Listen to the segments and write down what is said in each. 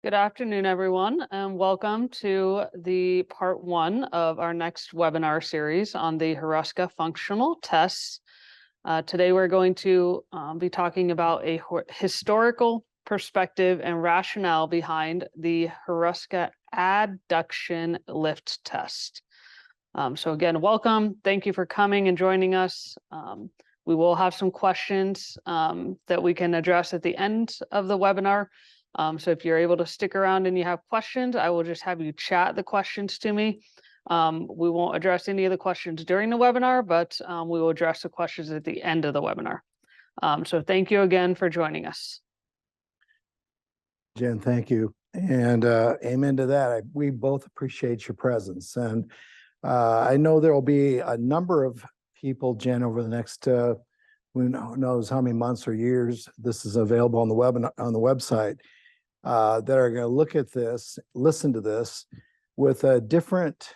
Good afternoon, everyone, and welcome to the part one of our next webinar series on the Hruska functional tests. Today, we're going to be talking about a historical perspective and rationale behind the Hruska adduction lift test. So again, welcome. Thank you for coming and joining us. We will have some questions that we can address at the end of the webinar. So if you're able to stick around and you have questions, I will just have you chat the questions to me. We won't address any of the questions during the webinar, but we will address the questions at the end of the webinar. So thank you again for joining us. Jen, thank you. And amen to that. We both appreciate your presence. And I know there will be a number of people, Jen, over the next who knows how many months or years this is available on the website, that are going to look at this, listen to this with a different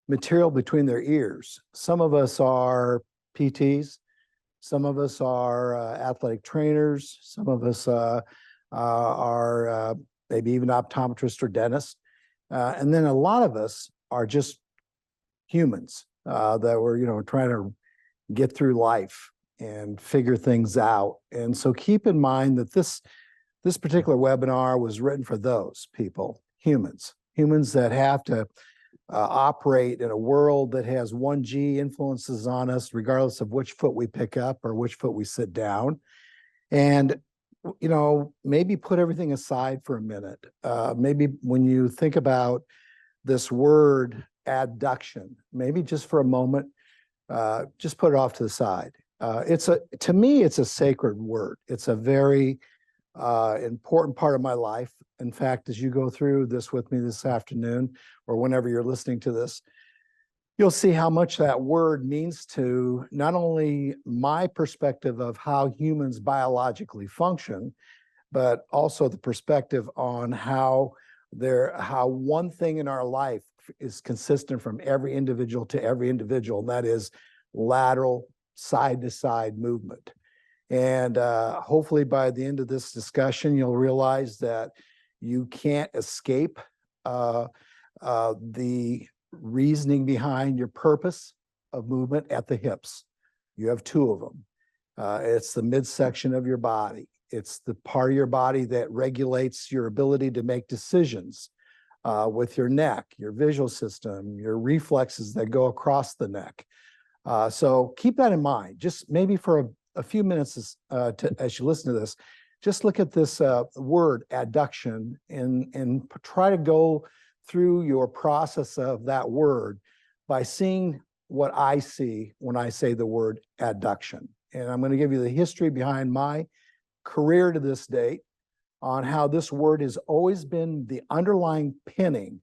material between their ears. Some of us are PTs, some of us are athletic trainers, some of us are maybe even optometrists or dentists, and then a lot of us are just humans that were trying to get through life and figure things out. And so keep in mind that this particular webinar was written for those people, humans that have to operate in a world that has 1G influences on us, regardless of which foot we pick up or which foot we sit down. And, maybe put everything aside for a minute. Maybe when you think about this word adduction, maybe just for a moment, just put it off to the side. To me, it's a sacred word. It's a very important part of my life. In fact, as you go through this with me this afternoon, or whenever you're listening to this, you'll see how much that word means to not only my perspective of how humans biologically function, but also the perspective on how one thing in our life is consistent from every individual to every individual, and that is lateral side-to-side movement. And hopefully by the end of this discussion, you'll realize that you can't escape the reasoning behind your purpose of movement at the hips. You have two of them. It's the midsection of your body. It's the part of your body that regulates your ability to make decisions with your neck, your visual system, your reflexes that go across the neck. So keep that in mind. Just maybe for a few minutes as you listen to this, just look at this word adduction and try to go through your process of that word by seeing what I see when I say the word adduction. And I'm going to give you the history behind my career to this date on how this word has always been the underlying pinning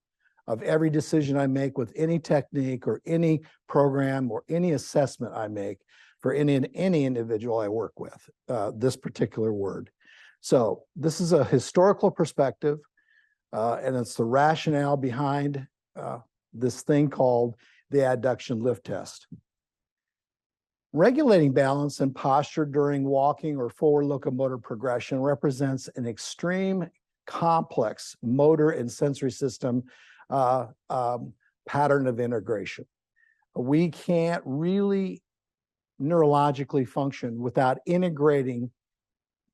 of every decision I make with any technique or any program or any assessment I make for any individual I work with, this particular word. So this is a historical perspective, and it's the rationale behind this thing called the adduction lift test. Regulating balance and posture during walking or forward locomotor progression represents an extreme complex motor and sensory system pattern of integration. We can't really neurologically function without integrating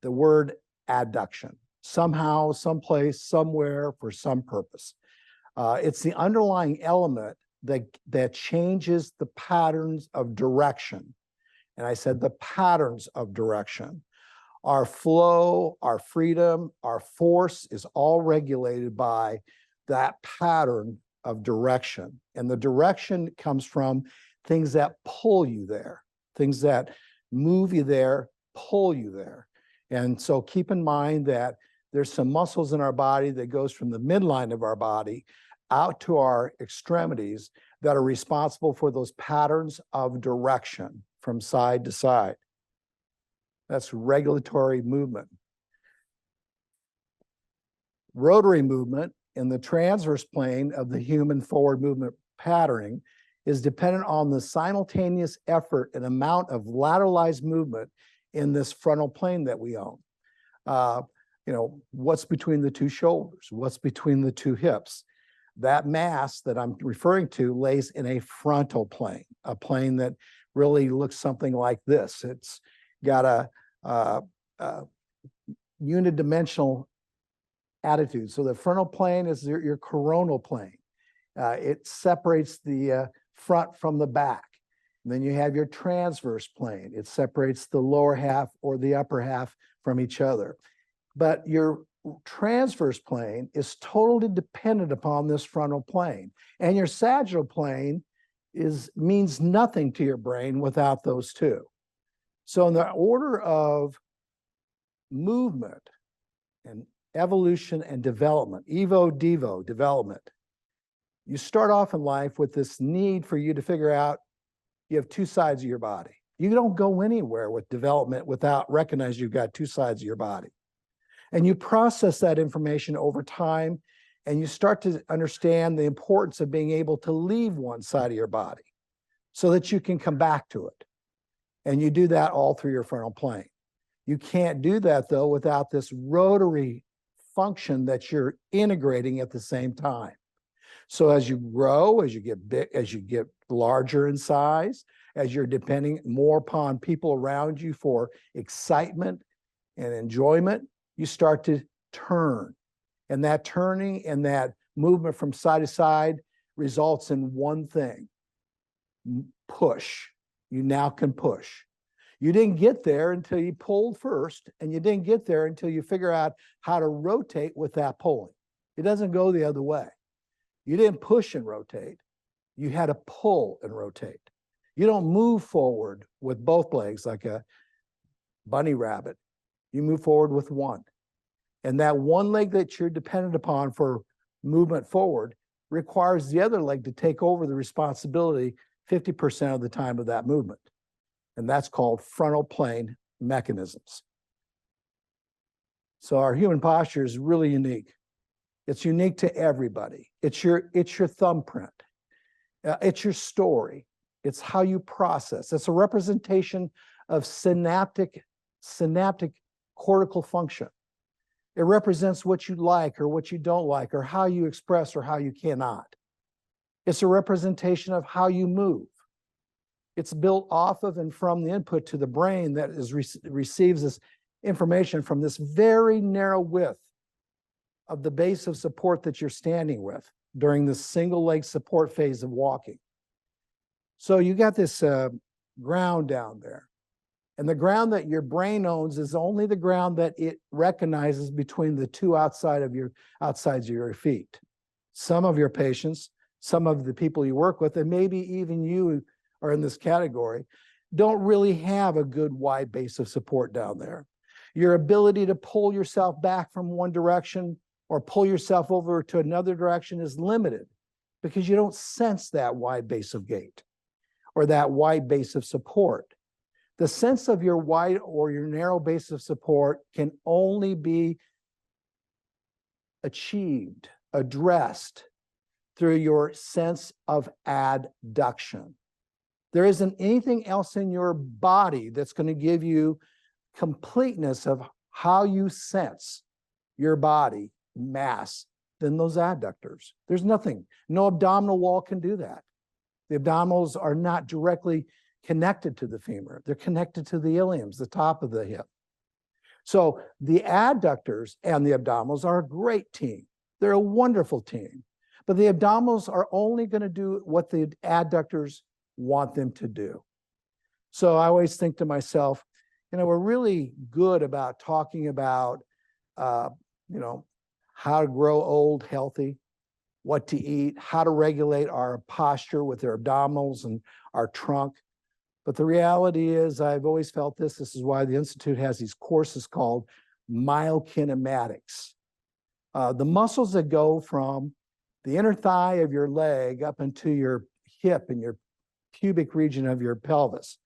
the word adduction somehow, someplace, somewhere, for some purpose. It's the underlying element that changes the patterns of direction. And I said the patterns of direction. Our flow, our freedom, our force is all regulated by that pattern of direction. And the direction comes from things that pull you there, things that move you there, pull you there. And so keep in mind that there's some muscles in our body that goes from the midline of our body out to our extremities that are responsible for those patterns of direction from side to side. That's regulatory movement. Rotary movement in the transverse plane of the human forward movement patterning is dependent on the simultaneous effort and amount of lateralized movement in this frontal plane that we own. what's between the two shoulders, what's between the two hips. That mass that I'm referring to lays in a frontal plane, a plane that really looks something like this. It's got a unidimensional attitude. So the frontal plane is your coronal plane. It separates the front from the back. And then you have your transverse plane. It separates the lower half or the upper half from each other. But your transverse plane is totally dependent upon this frontal plane. And your sagittal plane means nothing to your brain without those two. So in the order of movement and evolution and development, evo, development, you start off in life with this need for you to figure out you have two sides of your body. You don't go anywhere with development without recognizing you've got two sides of your body. And you process that information over time, and you start to understand the importance of being able to leave one side of your body so that you can come back to it. And you do that all through your frontal plane. You can't do that, though, without this rotary function that you're integrating at the same time. So as you grow, as you get big, as you get larger in size, as you're depending more upon people around you for excitement and enjoyment, you start to turn. And that turning and that movement from side to side results in one thing: push. You now can push. You didn't get there until you pulled first, and you didn't get there until you figure out how to rotate with that pulling. It doesn't go the other way. You didn't push and rotate. You had to pull and rotate. You don't move forward with both legs like a bunny rabbit. You move forward with one. And that one leg that you're dependent upon for movement forward requires the other leg to take over the responsibility 50% of the time of that movement. And that's called frontal plane mechanisms. So our human posture is really unique. It's unique to everybody. It's your thumbprint. It's your story. It's how you process. It's a representation of synaptic cortical function. It represents what you like or what you don't like, or how you express or how you cannot. It's a representation of how you move. It's built off of and from the input to the brain that receives this information from this very narrow width of the base of support that you're standing with during the single leg support phase of walking. So you got this ground down there. And the ground that your brain owns is only the ground that it recognizes between the two outsides of your feet. Some of your patients, some of the people you work with, and maybe even you are in this category, don't really have a good wide base of support down there. Your ability to pull yourself back from one direction or pull yourself over to another direction is limited because you don't sense that wide base of gait or that wide base of support. The sense of your wide or your narrow base of support can only be achieved, addressed through your sense of adduction. There isn't anything else in your body that's going to give you completeness of how you sense your body mass than those adductors. There's nothing. No abdominal wall can do that. The abdominals are not directly connected to the femur. They're connected to the iliums, the top of the hip. So the adductors and the abdominals are a great team. They're a wonderful team. But the abdominals are only going to do what the adductors want them to do. So I always think to myself, we're really good about talking about, how to grow old healthy, what to eat, how to regulate our posture with our abdominals and our trunk. But the reality is, I've always felt this is why the Institute has these courses called myokinematics. The muscles that go from the inner thigh of your leg up into your hip and your pubic region of your pelvis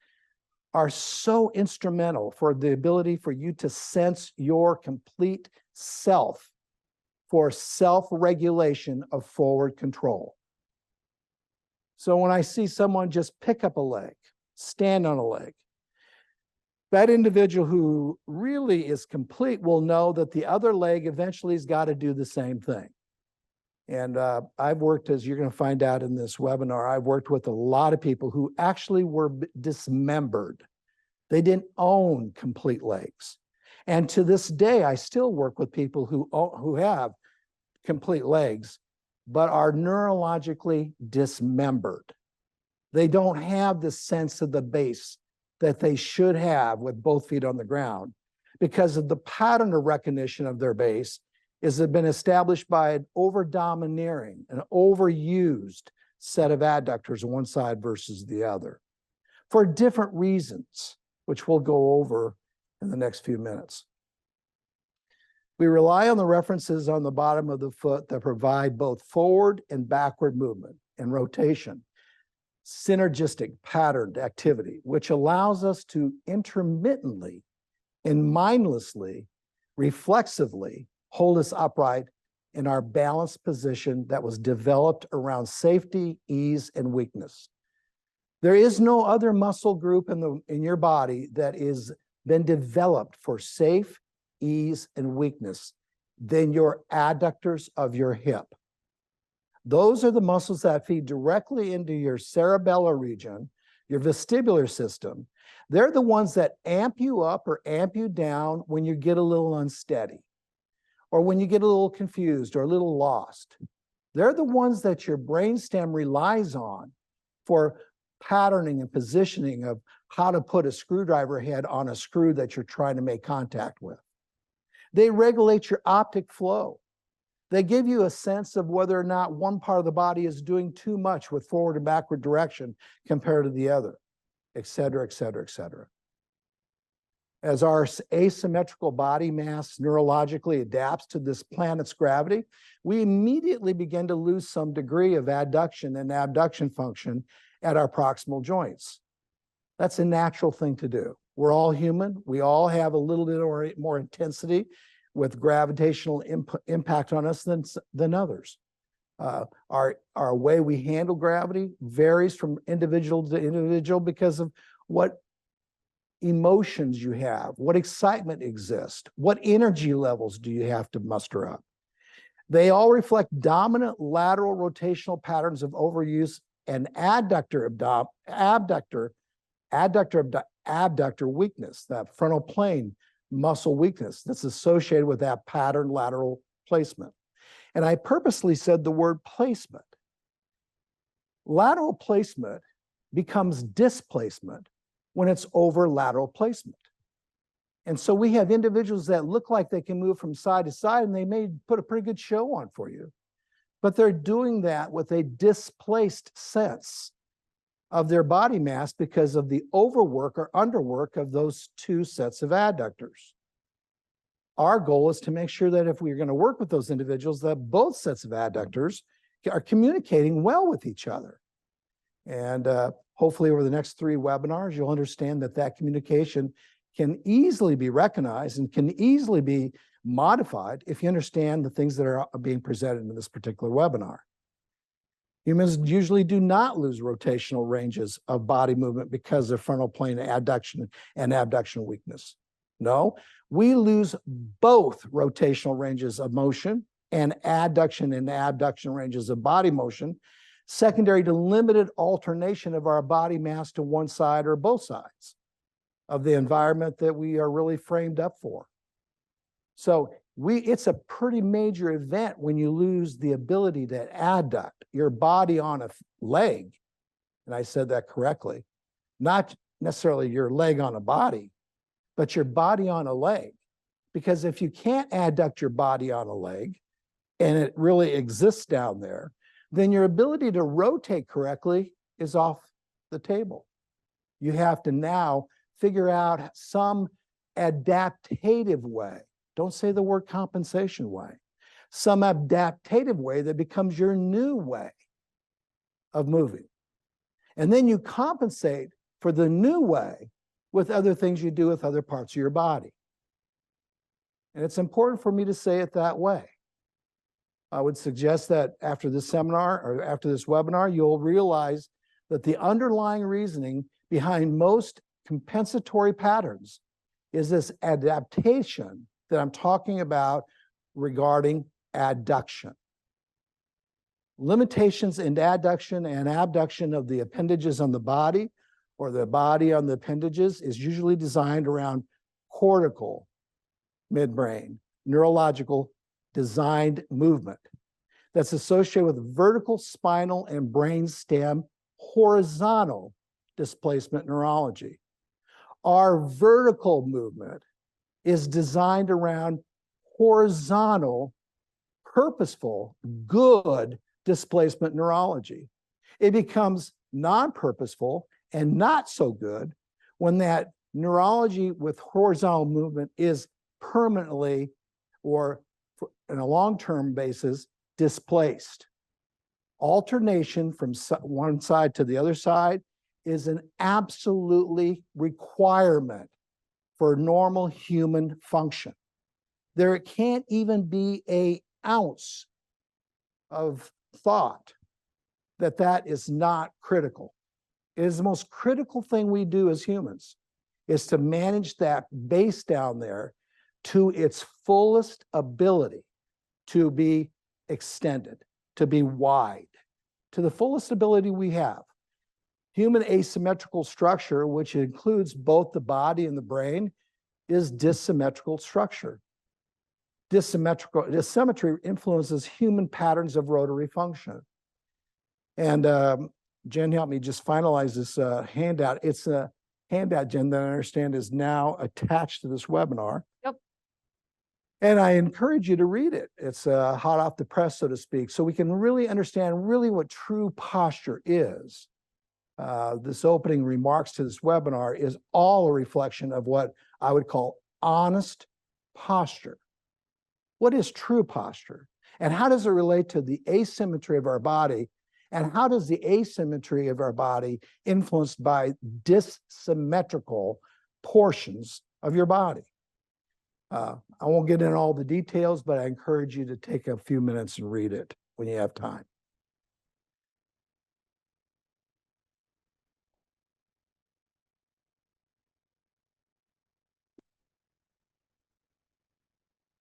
are so instrumental for the ability for you to sense your complete self for self-regulation of forward control. So when I see someone just pick up a leg, stand on a leg, That individual who really is complete will know that the other leg eventually has got to do the same thing. And I've worked, as you're going to find out in this webinar, I've worked with a lot of people who actually were dismembered. They didn't own complete legs. And to this day, I still work with people who have complete legs, but are neurologically dismembered. They don't have the sense of the base that they should have with both feet on the ground because of the pattern of recognition of their base has been established by an over-domineering, an overused set of adductors on one side versus the other for different reasons, which we'll go over in the next few minutes. We rely on the references on the bottom of the foot that provide both forward and backward movement and rotation, synergistic patterned activity, which allows us to intermittently and mindlessly, reflexively hold us upright in our balanced position that was developed around safety, ease, and weakness. There is no other muscle group in your body that is been developed for safe, ease, and weakness than your adductors of your hip. Those are the muscles that feed directly into your cerebellar region, your vestibular system. They're the ones that amp you up or amp you down when you get a little unsteady, or when you get a little confused or a little lost. They're the ones that your brainstem relies on for patterning and positioning of how to put a screwdriver head on a screw that you're trying to make contact with. They regulate your optic flow. They give you a sense of whether or not one part of the body is doing too much with forward and backward direction compared to the other, et cetera, et cetera, et cetera. As our asymmetrical body mass neurologically adapts to this planet's gravity, we immediately begin to lose some degree of adduction and abduction function at our proximal joints. That's a natural thing to do. We're all human. We all have a little bit more intensity with gravitational impact on us than others. Our way we handle gravity varies from individual to individual because of what emotions you have, what excitement exists, what energy levels do you have to muster up. They all reflect dominant lateral rotational patterns of overuse and abductor weakness, that frontal plane muscle weakness that's associated with that pattern lateral placement. And I purposely said the word placement. Lateral placement becomes displacement when it's over lateral placement. And so we have individuals that look like they can move from side to side, and they may put a pretty good show on for you, but they're doing that with a displaced sense of their body mass because of the overwork or underwork of those two sets of adductors. Our goal is to make sure that if we're going to work with those individuals, that both sets of adductors are communicating well with each other. And hopefully over the next 3 webinars, you'll understand that that communication can easily be recognized and can easily be modified if you understand the things that are being presented in this particular webinar. Humans usually do not lose rotational ranges of body movement because of frontal plane adduction and abduction weakness. No, we lose both rotational ranges of motion and adduction and abduction ranges of body motion, secondary to limited alternation of our body mass to one side or both sides of the environment that we are really framed up for. So it's a pretty major event when you lose the ability to adduct your body on a leg, and I said that correctly, not necessarily your leg on a body, but your body on a leg. Because if you can't adduct your body on a leg, and it really exists down there, then your ability to rotate correctly is off the table. You have to now figure out some adaptative way. Don't say the word compensation way. Some adaptative way that becomes your new way of moving. And then you compensate for the new way with other things you do with other parts of your body. And it's important for me to say it that way. I would suggest that after this seminar or after this webinar, you'll realize that the underlying reasoning behind most compensatory patterns is this adaptation that I'm talking about regarding adduction. Limitations in adduction and abduction of the appendages on the body or the body on the appendages is usually designed around cortical midbrain, neurological designed movement that's associated with vertical spinal and brainstem horizontal displacement neurology. Our vertical movement is designed around horizontal, purposeful, good displacement neurology. It becomes non-purposeful and not so good when that neurology with horizontal movement is permanently or in a long-term basis displaced. Alternation from one side to the other side is an absolutely requirement for normal human function. There can't even be an ounce of thought that that is not critical. It is the most critical thing we do as humans, is to manage that base down there to its fullest ability to be extended, to be wide, to the fullest ability we have. Human asymmetrical structure, which includes both the body and the brain, is dissymmetrical structure. Dissymmetry influences human patterns of rotary function. And Jen helped me just finalize this handout. It's a handout, Jen, that I understand is now attached to this webinar. Yep. And I encourage you to read it. It's hot off the press, so to speak, so we can really understand really what true posture is. This opening remarks to this webinar is all a reflection of what I would call honest posture. What is true posture? And how does it relate to the asymmetry of our body? And how does the asymmetry of our body influenced by dissymmetrical portions of your body? I won't get into all the details, but I encourage you to take a few minutes and read it when you have time.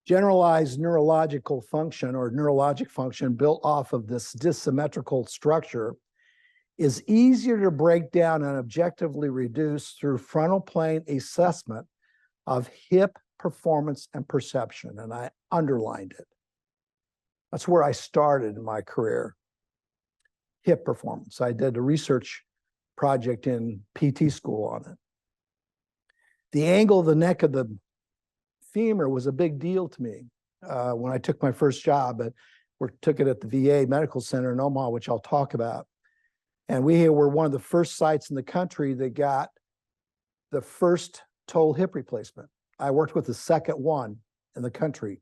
Generalized neurological function or neurologic function built off of this dissymmetrical structure is easier to break down and objectively reduce through frontal plane assessment of hip performance and perception. And I underlined it. That's where I started in my career. Hip performance. I did a research project in PT school on it. The angle of the neck of the femur was a big deal to me when I took my first job. Took it at the VA Medical Center in Omaha, which I'll talk about. And we were one of the first sites in the country that got the first total hip replacement. I worked with the second one in the country.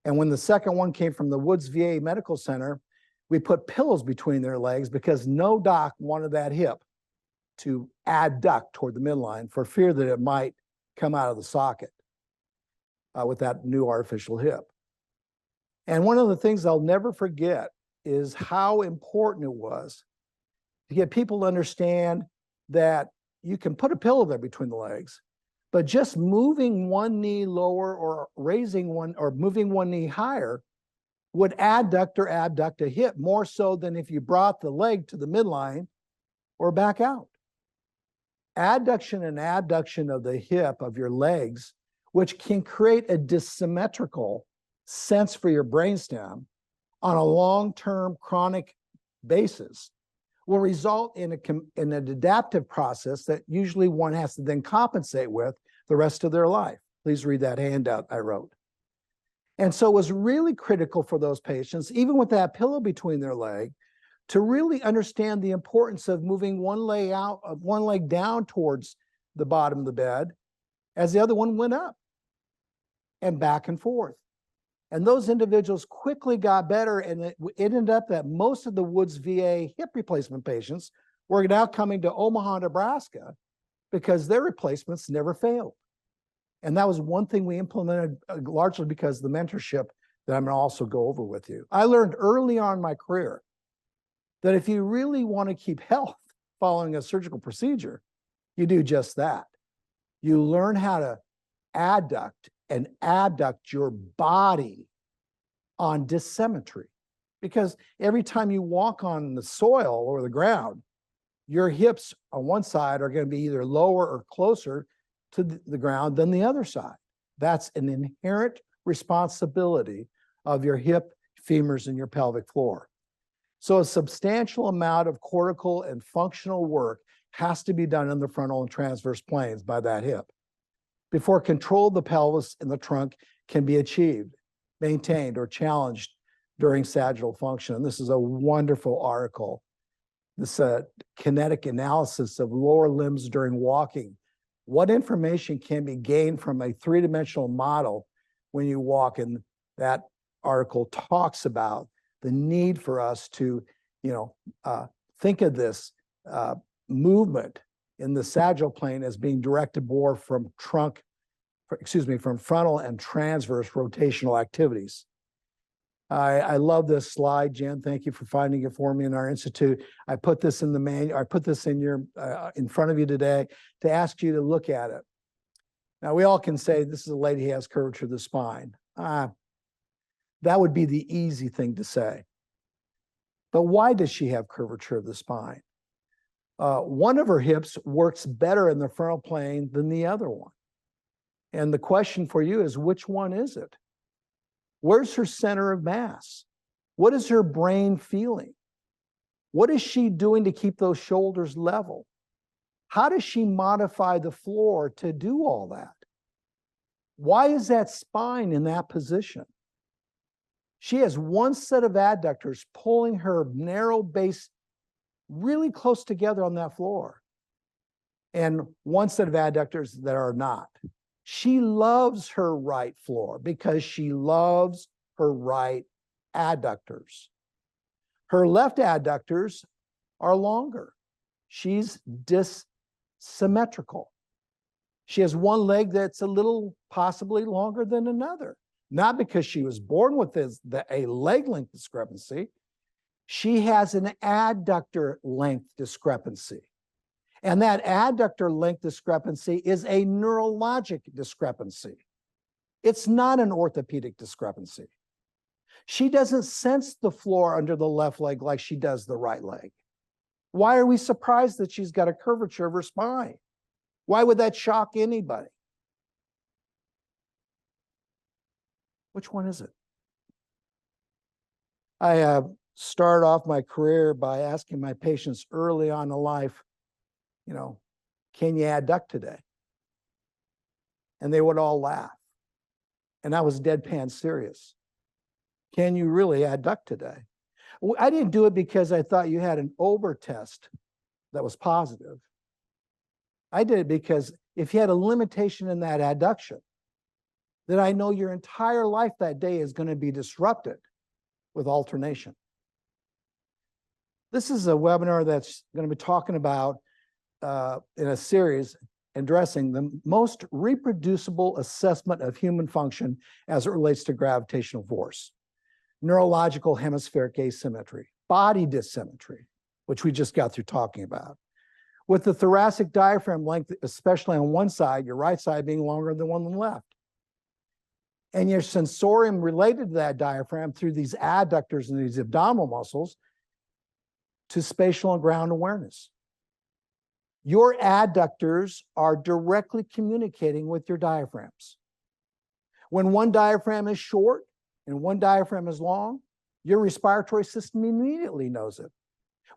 And when the second one came from the Woods VA Medical Center, we put pillows between their legs because no doc wanted that hip to adduct toward the midline for fear that it might come out of the socket with that new artificial hip. And one of the things I'll never forget is how important it was to get people to understand that you can put a pillow there between the legs, but just moving one knee lower or raising one or moving one knee higher would adduct or abduct a hip more so than if you brought the leg to the midline or back out. Adduction and abduction of the hip of your legs, which can create a dissymmetrical sense for your brainstem on a long-term chronic basis, will result in an adaptive process that usually one has to then compensate with the rest of their life. Please read that handout I wrote. And so it was really critical for those patients, even with that pillow between their leg, to really understand the importance of moving one leg down towards the bottom of the bed as the other one went up and back and forth. And those individuals quickly got better, and it ended up that most of the Woods VA hip replacement patients were now coming to Omaha, Nebraska, because their replacements never failed. And that was one thing we implemented largely because of the mentorship that I'm going to also go over with you. I learned early on in my career that if you really want to keep health following a surgical procedure, You do just that. You learn how to adduct and abduct your body on dissymmetry. Because every time you walk on the soil or the ground, your hips on one side are going to be either lower or closer to the ground than the other side. That's an inherent responsibility of your hip, femurs, and your pelvic floor. So a substantial amount of cortical and functional work has to be done in the frontal and transverse planes by that hip before control of the pelvis and the trunk can be achieved, maintained, or challenged during sagittal function. And this is a wonderful article. This kinetic analysis of lower limbs during walking. What information can be gained from a three-dimensional model when you walk? And that article talks about the need for us to, think of this movement in the sagittal plane as being directed more from from frontal and transverse rotational activities. I love this slide, Jen. Thank you for finding it for me in our institute. I put this in the manual. I put this in in front of you today to ask you to look at it. Now, we all can say this is a lady who has curvature of the spine. That would be the easy thing to say. But why does she have curvature of the spine? One of her hips works better in the frontal plane than the other one. And the question for you is, which one is it? Where's her center of mass? What is her brain feeling? What is she doing to keep those shoulders level? How does she modify the floor to do all that? Why is that spine in that position? She has one set of adductors pulling her narrow base really close together on that floor, and one set of adductors that are not. She loves her right floor because she loves her right adductors. Her left adductors are longer. She's dissymmetrical. She has one leg that's a little possibly longer than another, not because she was born with a leg length discrepancy. She has an adductor length discrepancy. And that adductor length discrepancy is a neurologic discrepancy. It's not an orthopedic discrepancy. She doesn't sense the floor under the left leg like she does the right leg. Why are we surprised that she's got a curvature of her spine? Why would that shock anybody? Which one is it? I started off my career by asking my patients early on in life, can you adduct today? And they would all laugh. And I was deadpan serious. Can you really adduct today? I didn't do it because I thought you had an over test that was positive. I did it because if you had a limitation in that adduction, then I know your entire life that day is going to be disrupted with alternation. This is a webinar that's going to be talking about in a series addressing the most reproducible assessment of human function as it relates to gravitational force, neurological hemispheric asymmetry, body dissymmetry, which we just got through talking about. With the thoracic diaphragm length, especially on one side, your right side being longer than one on the left. And your sensorium related to that diaphragm through these adductors and these abdominal muscles to spatial and ground awareness. Your adductors are directly communicating with your diaphragms. When one diaphragm is short and one diaphragm is long, your respiratory system immediately knows it.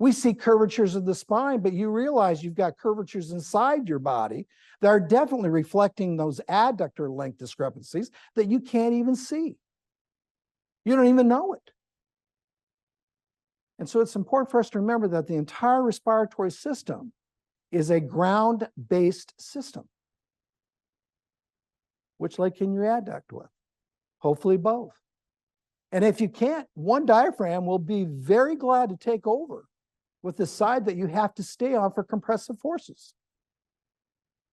We see curvatures of the spine, but you realize you've got curvatures inside your body that are definitely reflecting those adductor length discrepancies that you can't even see. You don't even know it. And so it's important for us to remember that the entire respiratory system is a ground-based system. Which leg can you adduct with? Hopefully both. And if you can't, one diaphragm will be very glad to take over with the side that you have to stay on for compressive forces.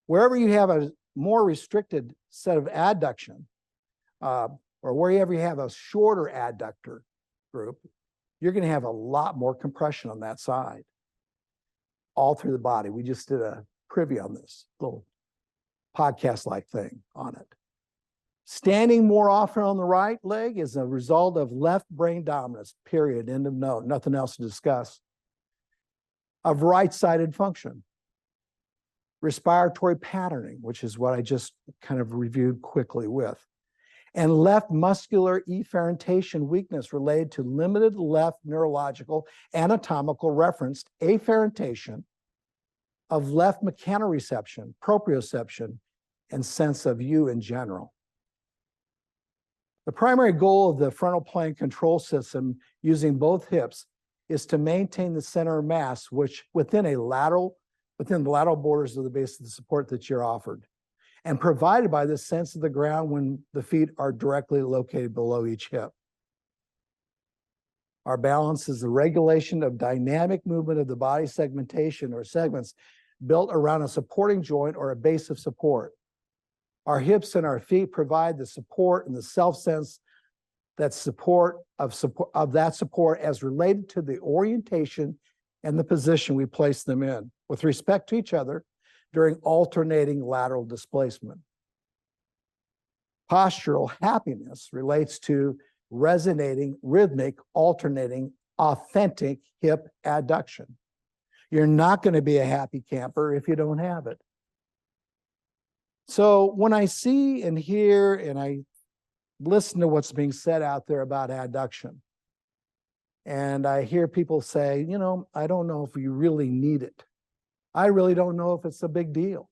Wherever you have a more restricted set of adduction, or wherever you have a shorter adductor group, you're going to have a lot more compression on that side, all through the body. We just did a privy on this little podcast-like thing on it. Standing more often on the right leg is a result of left brain dominance, period, end of note, nothing else to discuss. Of right-sided function. Respiratory patterning, which is what I just kind of reviewed quickly with. And left muscular efferentation weakness related to limited left neurological anatomical referenced afferentation of left mechanoreception, proprioception, and sense of you in general. The primary goal of the frontal plane control system using both hips is to maintain the center of mass, which within the lateral borders of the base of the support that you're offered, and provided by the sense of the ground when the feet are directly located below each hip. Our balance is the regulation of dynamic movement of the body segmentation or segments built around a supporting joint or a base of support. Our hips and our feet provide the support and the self-sense that support that support as related to the orientation and the position we place them in with respect to each other during alternating lateral displacement. Postural happiness relates to resonating, rhythmic, alternating, authentic hip adduction. You're not going to be a happy camper if you don't have it. So when I see and hear and I listen to what's being said out there about adduction, and I hear people say, you know, I don't know if you really need it. I really don't know if it's a big deal.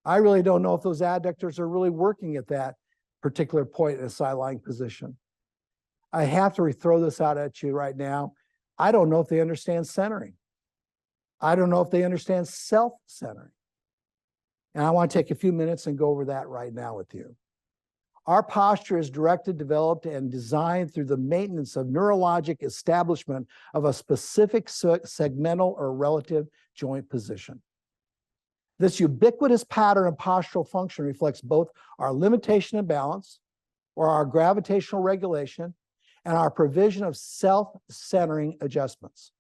I really don't know if those adductors are really working at that particular point in a side-lying position. I have to throw this out at you right now. I don't know if they understand centering. I don't know if they understand self-centering. And I want to take a few minutes and go over that right now with you. Our posture is directed, developed, and designed through the maintenance of neurologic establishment of a specific segmental or relative joint position. This ubiquitous pattern of postural function reflects both our limitation of balance, or our gravitational regulation, and our provision of self-centering adjustments.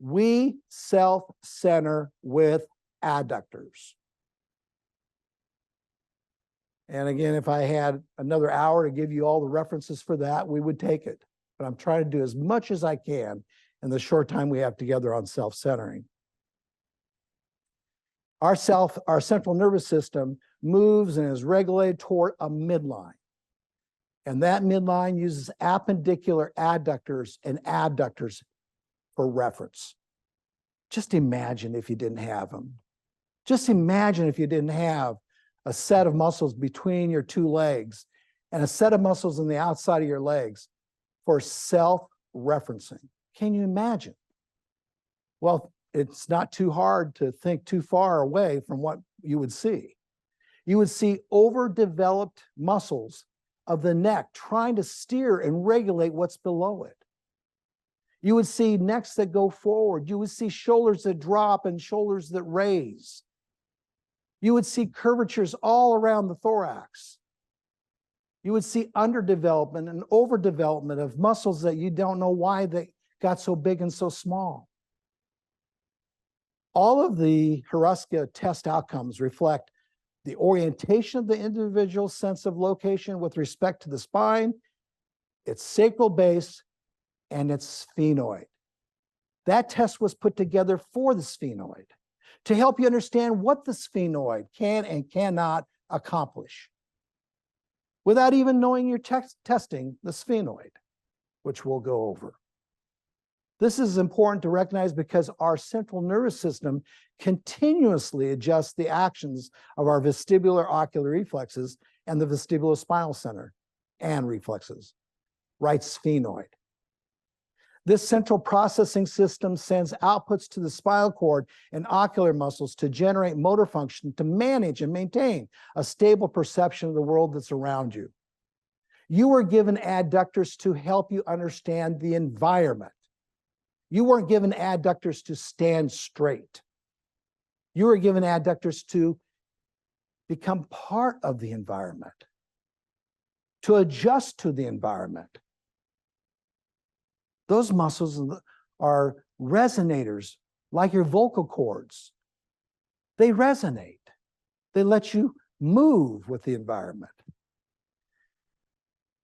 We self-center with adductors. And again, if I had another hour to give you all the references for that, we would take it. But I'm trying to do as much as I can in the short time we have together on self-centering. Our central nervous system moves and is regulated toward a midline. And that midline uses appendicular adductors and abductors for reference. Just imagine if you didn't have them. Just imagine if you didn't have a set of muscles between your two legs and a set of muscles on the outside of your legs for self-referencing. Can you imagine? Well, it's not too hard to think too far away from what you would see. You would see overdeveloped muscles of the neck trying to steer and regulate what's below it. You would see necks that go forward. You would see shoulders that drop and shoulders that raise. You would see curvatures all around the thorax. You would see underdevelopment and overdevelopment of muscles that you don't know why they got so big and so small. All of the Hruska test outcomes reflect the orientation of the individual's sense of location with respect to the spine, its sacral base, and its sphenoid. That test was put together for the sphenoid to help you understand what the sphenoid can and cannot accomplish without even knowing you're testing the sphenoid, which we'll go over. This is important to recognize because our central nervous system continuously adjusts the actions of our vestibular ocular reflexes and the vestibulospinal center and reflexes, right sphenoid. This central processing system sends outputs to the spinal cord and ocular muscles to generate motor function to manage and maintain a stable perception of the world that's around you. You were given adductors to help you understand the environment. You weren't given adductors to stand straight. You were given adductors to become part of the environment, to adjust to the environment. Those muscles are resonators like your vocal cords. They resonate. They let you move with the environment.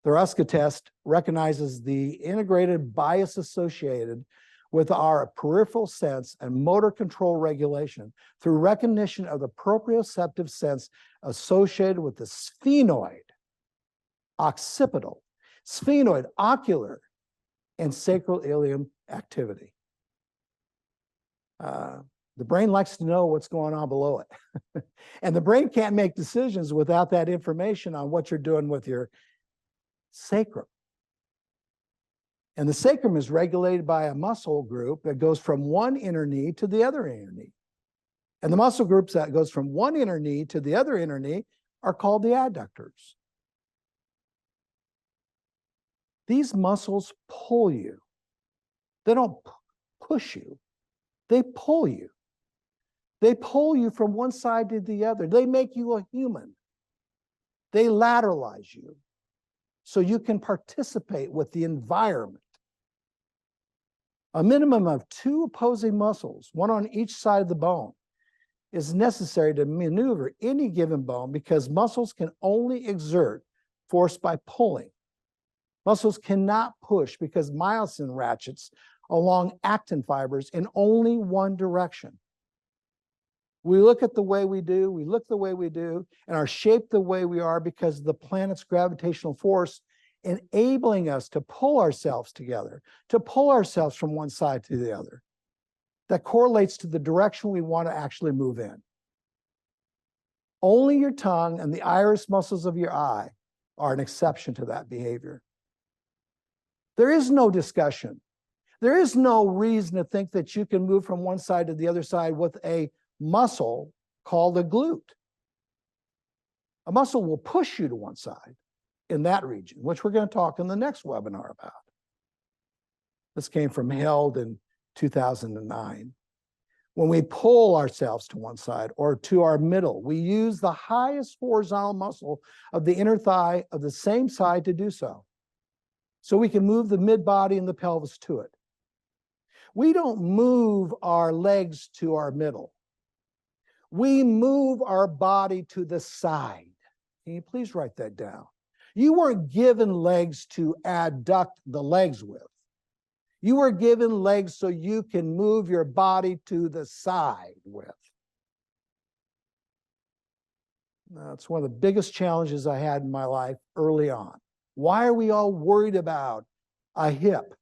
The Hruska test recognizes the integrated bias associated with our peripheral sense and motor control regulation through recognition of the proprioceptive sense associated with the sphenoid, occipital, sphenoid, ocular, and sacral ilium activity. The brain likes to know what's going on below it. And the brain can't make decisions without that information on what you're doing with your sacrum. And the sacrum is regulated by a muscle group that goes from one inner knee to the other inner knee. And the muscle groups that goes from one inner knee to the other inner knee are called the adductors. These muscles pull you. They don't push you. They pull you. They pull you from one side to the other. They make you a human. They lateralize you so you can participate with the environment. A minimum of 2 opposing muscles, one on each side of the bone, is necessary to maneuver any given bone because muscles can only exert force by pulling. Muscles cannot push because myosin ratchets along actin fibers in only one direction. We look at the way we do, we look the way we do, and are shaped the way we are because of the planet's gravitational force enabling us to pull ourselves together, to pull ourselves from one side to the other. That correlates to the direction we want to actually move in. Only your tongue and the iris muscles of your eye are an exception to that behavior. There is no discussion. There is no reason to think that you can move from one side to the other side with a muscle called a glute. A muscle will push you to one side in that region, which we're going to talk in the next webinar about. This came from Held in 2009. When we pull ourselves to one side or to our middle, we use the highest horizontal muscle of the inner thigh of the same side to do so. So we can move the mid-body and the pelvis to it. We don't move our legs to our middle. We move our body to the side. Can you please write that down? You weren't given legs to adduct the legs with. You were given legs so you can move your body to the side with. That's one of the biggest challenges I had in my life early on. Why are we all worried about a hip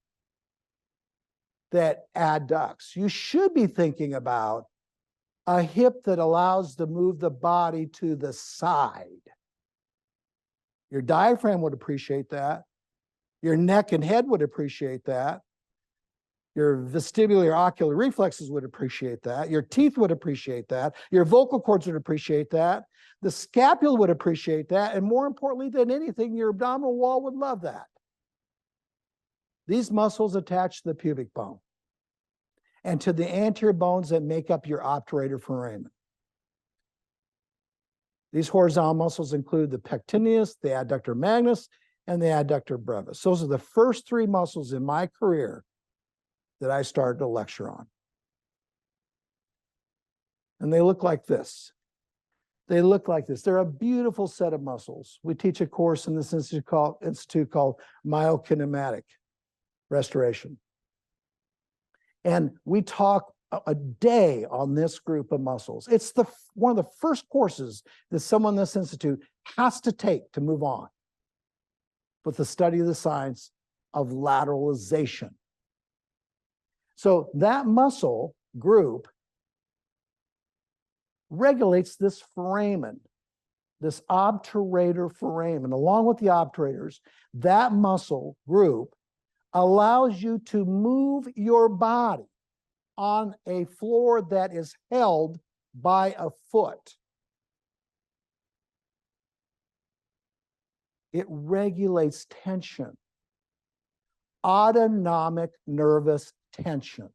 that adducts? You should be thinking about a hip that allows to move the body to the side. Your diaphragm would appreciate that. Your neck and head would appreciate that. Your vestibular ocular reflexes would appreciate that. Your teeth would appreciate that. Your vocal cords would appreciate that. The scapula would appreciate that. And more importantly than anything, your abdominal wall would love that. These muscles attach to the pubic bone and to the anterior bones that make up your obturator foramen. These horizontal muscles include the pectineus, the adductor magnus, and the adductor brevis. Those are the first 3 muscles in my career that I started to lecture on. And they look like this. They look like this. They're a beautiful set of muscles. We teach a course in this institute called myokinematic restoration. And we talk a day on this group of muscles. It's one of the first courses that someone in this institute has to take to move on with the study of the science of lateralization. So that muscle group regulates this foramen, this obturator foramen. Along with the obturators, that muscle group allows you to move your body on a floor that is held by a foot. It regulates tension, autonomic nervous tension.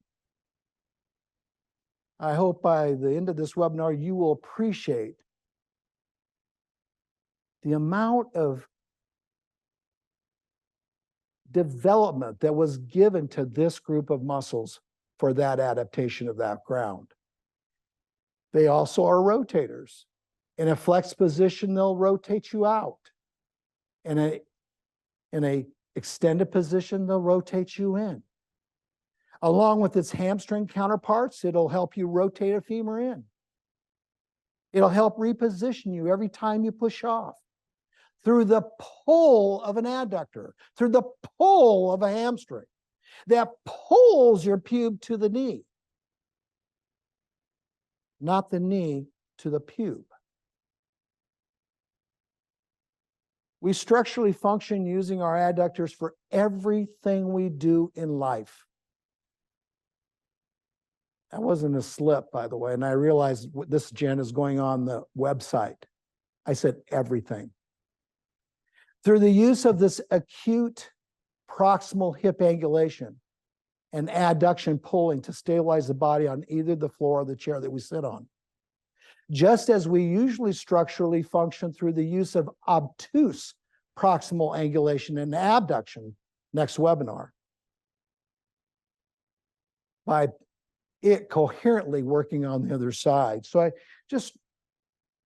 I hope by the end of this webinar, you will appreciate the amount of development that was given to this group of muscles for that adaptation of that ground. They also are rotators. In a flex position, they'll rotate you out. In a extended position, they'll rotate you in. Along with its hamstring counterparts, it'll help you rotate a femur in. It'll help reposition you every time you push off. Through the pull of an adductor, through the pull of a hamstring that pulls your pube to the knee, not the knee to the pube. We structurally function using our adductors for everything we do in life. That wasn't a slip, by the way, and I realized this, Jen, is going on the website. I said everything. Through the use of this acute proximal hip angulation and adduction pulling to stabilize the body on either the floor or the chair that we sit on. Just as we usually structurally function through the use of obtuse proximal angulation and abduction, next webinar, by it coherently working on the other side. So I just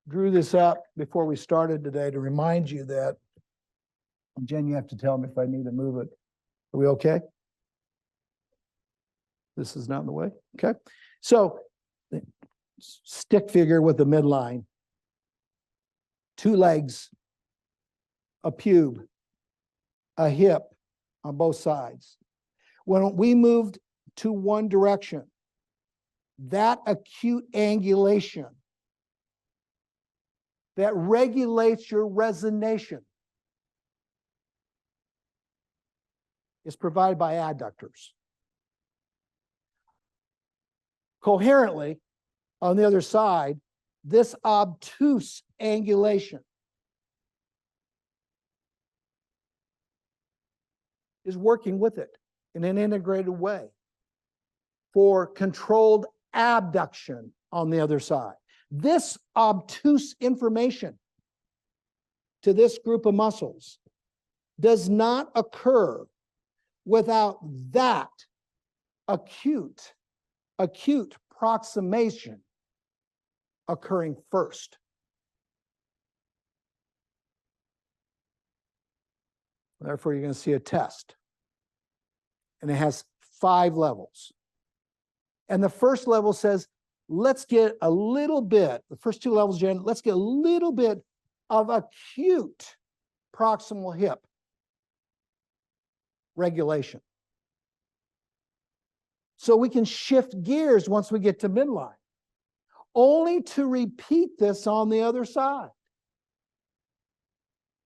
drew this up before we started today to remind you that, Jen, you have to tell me if I need to move it. Are we okay? This is not in the way? Okay. So stick figure with the midline, 2 legs, a pube, a hip on both sides. When we moved to one direction, that acute angulation that regulates your resonation is provided by adductors. Coherently, on the other side, this obtuse angulation is working with it in an integrated way for controlled abduction on the other side. This obtuse information to this group of muscles does not occur without that acute proximation occurring first. Therefore, you're going to see a test. And it has 5 levels. And the first level says, let's get a little bit, the first 2 levels, Jen, let's get a little bit of acute proximal hip regulation. So we can shift gears once we get to midline, only to repeat this on the other side.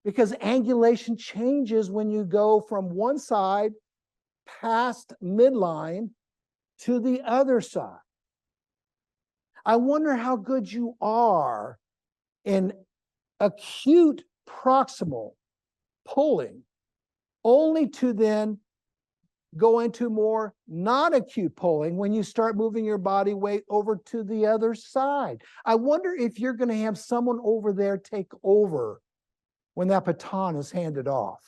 Because angulation changes when you go from one side past midline to the other side. I wonder how good you are in acute proximal pulling, only to then go into more non-acute pulling when you start moving your body weight over to the other side. I wonder if you're going to have someone over there take over when that baton is handed off.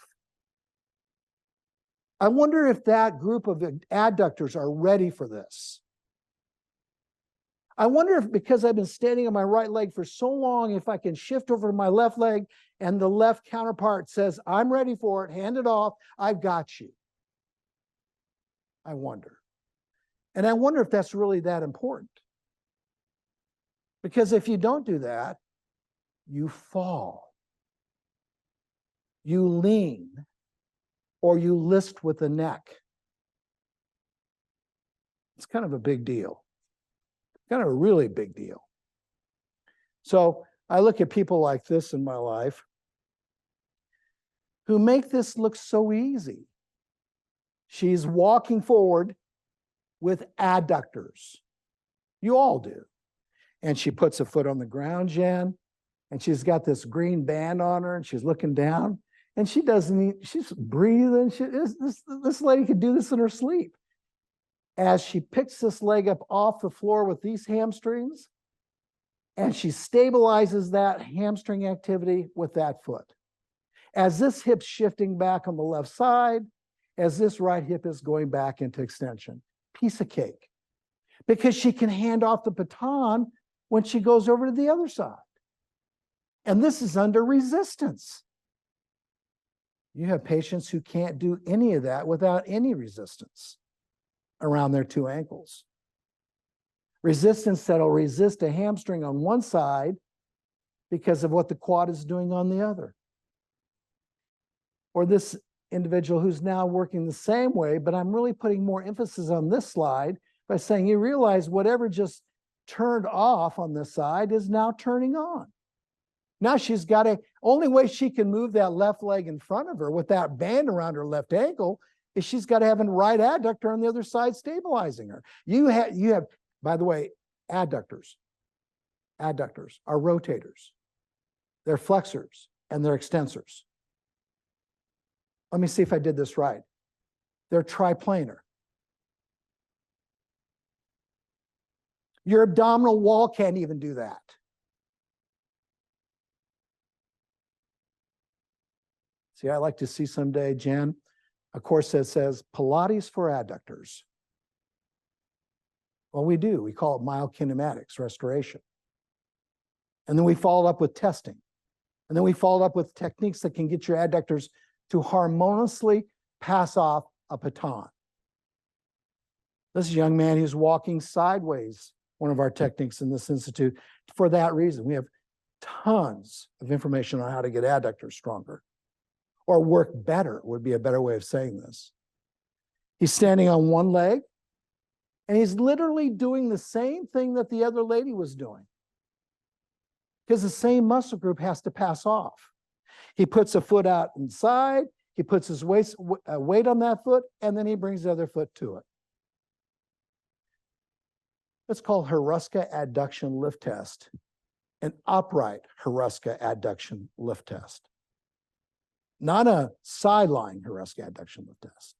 I wonder if that group of adductors are ready for this. I wonder if, because I've been standing on my right leg for so long, if I can shift over to my left leg and the left counterpart says, I'm ready for it, hand it off, I've got you. I wonder. And I wonder if that's really that important. Because if you don't do that, you fall. You lean, or you list with the neck. It's kind of a big deal. Kind of a really big deal. So I look at people like this in my life who make this look so easy. She's walking forward with adductors. You all do. And she puts a foot on the ground, Jen, and she's got this green band on her, and she's looking down, and she doesn't, she's breathing. This lady could do this in her sleep. As she picks this leg up off the floor with these hamstrings, and she stabilizes that hamstring activity with that foot. As this hip's shifting back on the left side, as this right hip is going back into extension. Piece of cake. Because she can hand off the baton when she goes over to the other side. And this is under resistance. You have patients who can't do any of that without any resistance around their two ankles. Resistance that'll resist a hamstring on one side because of what the quad is doing on the other. Or this individual who's now working the same way, but I'm really putting more emphasis on this slide by saying you realize whatever just turned off on this side is now turning on. Now she's got only way she can move that left leg in front of her with that band around her left ankle is she's got to have a right adductor on the other side stabilizing her. You have, by the way, adductors are rotators. They're flexors and they're extensors. Let me see if I did this right. They're triplanar. Your abdominal wall can't even do that. See, I like to see someday, Jen, a course that says Pilates for adductors. Well, we do. We call it myokinematics, restoration. And then we follow up with testing. And then we follow up with techniques that can get your adductors to harmoniously pass off a baton. This is a young man who's walking sideways, one of our techniques in this institute. For that reason, we have tons of information on how to get adductors stronger. Or work better would be a better way of saying this. He's standing on one leg, and he's literally doing the same thing that the other lady was doing, because the same muscle group has to pass off. He puts a foot out inside, he puts his weight on that foot, and then he brings the other foot to it. It's called Hruska adduction lift test, an upright Hruska adduction lift test. Not a sideline Hruska adduction lift test,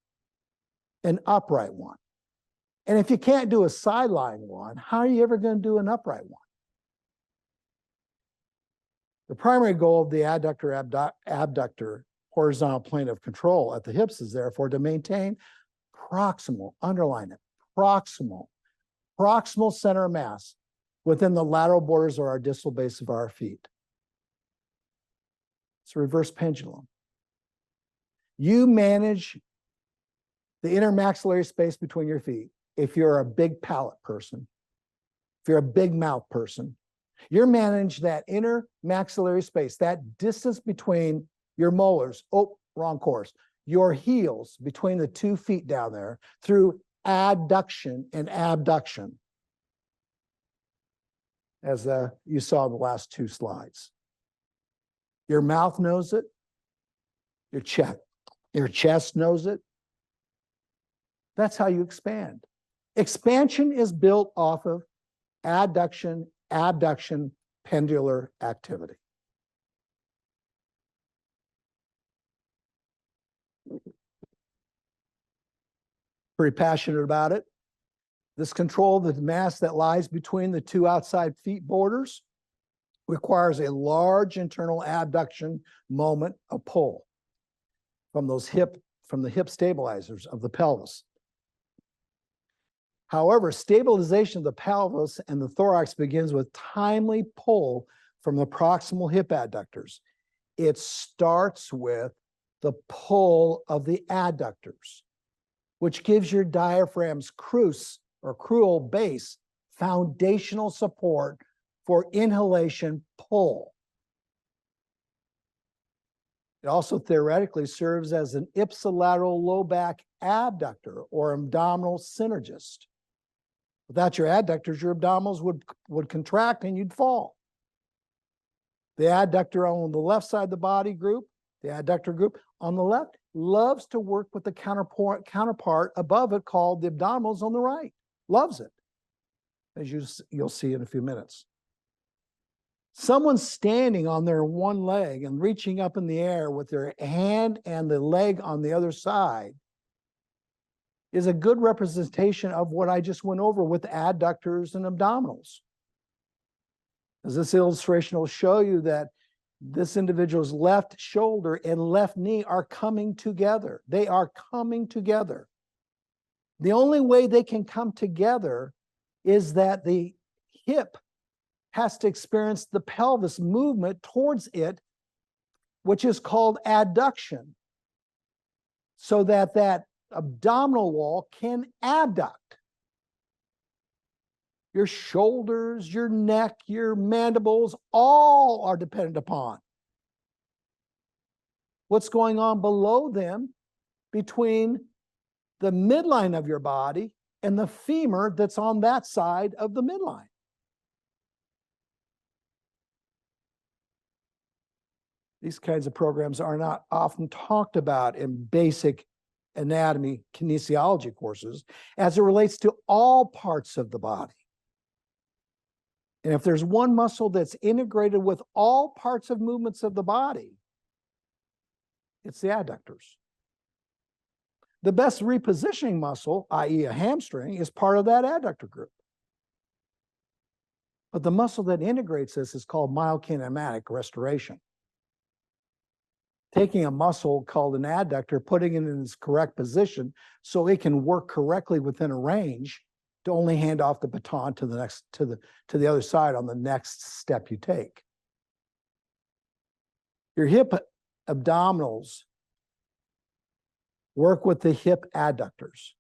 an upright one. And if you can't do a sideline one, how are you ever going to do an upright one? The primary goal of the adductor horizontal plane of control at the hips is therefore to maintain proximal, underline it, proximal center of mass within the lateral borders of our distal base of our feet. It's a reverse pendulum. You manage the inner maxillary space between your feet. If you're a big palate person, if you're a big mouth person, you're manage that inner maxillary space, that distance between your molars. Oh, wrong course. Your heels between the 2 feet down there through adduction and abduction, as you saw in the last 2 slides. Your mouth knows it. Your chest knows it. That's how you expand. Expansion is built off of adduction, abduction, pendular activity. Pretty passionate about it. This control of the mass that lies between the 2 outside feet borders requires a large internal abduction moment of pull from the hip stabilizers of the pelvis. However, stabilization of the pelvis and the thorax begins with timely pull from the proximal hip adductors. It starts with the pull of the adductors, which gives your diaphragm's crural base foundational support for inhalation pull. It also theoretically serves as an ipsilateral low back abductor or abdominal synergist. Without your adductors, your abdominals would contract and you'd fall. The adductor on the left side of the body group, the adductor group on the left, loves to work with the counterpart above it called the abdominals on the right. Loves it, as you'll see in a few minutes. Someone standing on their one leg and reaching up in the air with their hand and the leg on the other side is a good representation of what I just went over with adductors and abdominals. As this illustration will show you that this individual's left shoulder and left knee are coming together. They are coming together. The only way they can come together is that the hip has to experience the pelvis movement towards it, which is called adduction, so that that abdominal wall can adduct. Your shoulders, your neck, your mandibles, all are dependent upon what's going on below them between the midline of your body and the femur that's on that side of the midline. These kinds of programs are not often talked about in basic anatomy kinesiology courses as it relates to all parts of the body. And if there's one muscle that's integrated with all parts of movements of the body, it's the adductors. The best repositioning muscle, i.e. a hamstring, is part of that adductor group. But the muscle that integrates this is called myokinematic restoration. Taking a muscle called an adductor, putting it in its correct position so it can work correctly within a range to only hand off the baton to the other side on the next step you take. Your hip abdominals work with the hip adductors,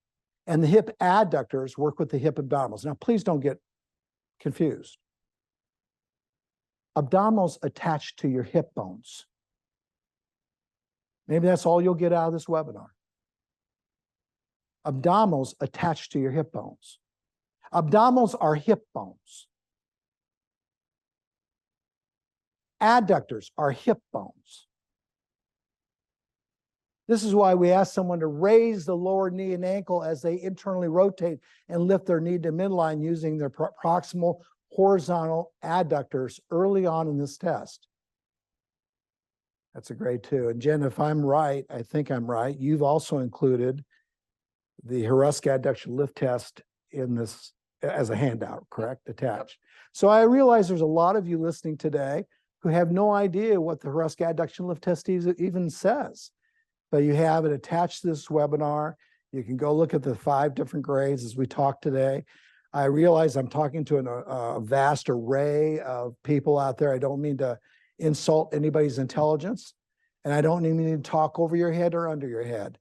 and the hip adductors work with the hip abdominals. Now, please don't get confused. Abdominals attach to your hip bones. Maybe that's all you'll get out of this webinar. Abdominals attach to your hip bones. Abdominals are hip bones. Adductors are hip bones. This is why we ask someone to raise the lower knee and ankle as they internally rotate and lift their knee to midline using their proximal horizontal adductors early on in this test. That's a grade 2. And Jen, if I'm right, I think I'm right, you've also included the Hruska adduction lift test in this as a handout, correct? Attached. So I realize there's a lot of you listening today who have no idea what the Hruska adduction lift test even says. But you have it attached to this webinar. You can go look at the 5 different grades as we talk today. I realize I'm talking to a vast array of people out there. I don't mean to insult anybody's intelligence, and I don't even mean to talk over your head or under your head.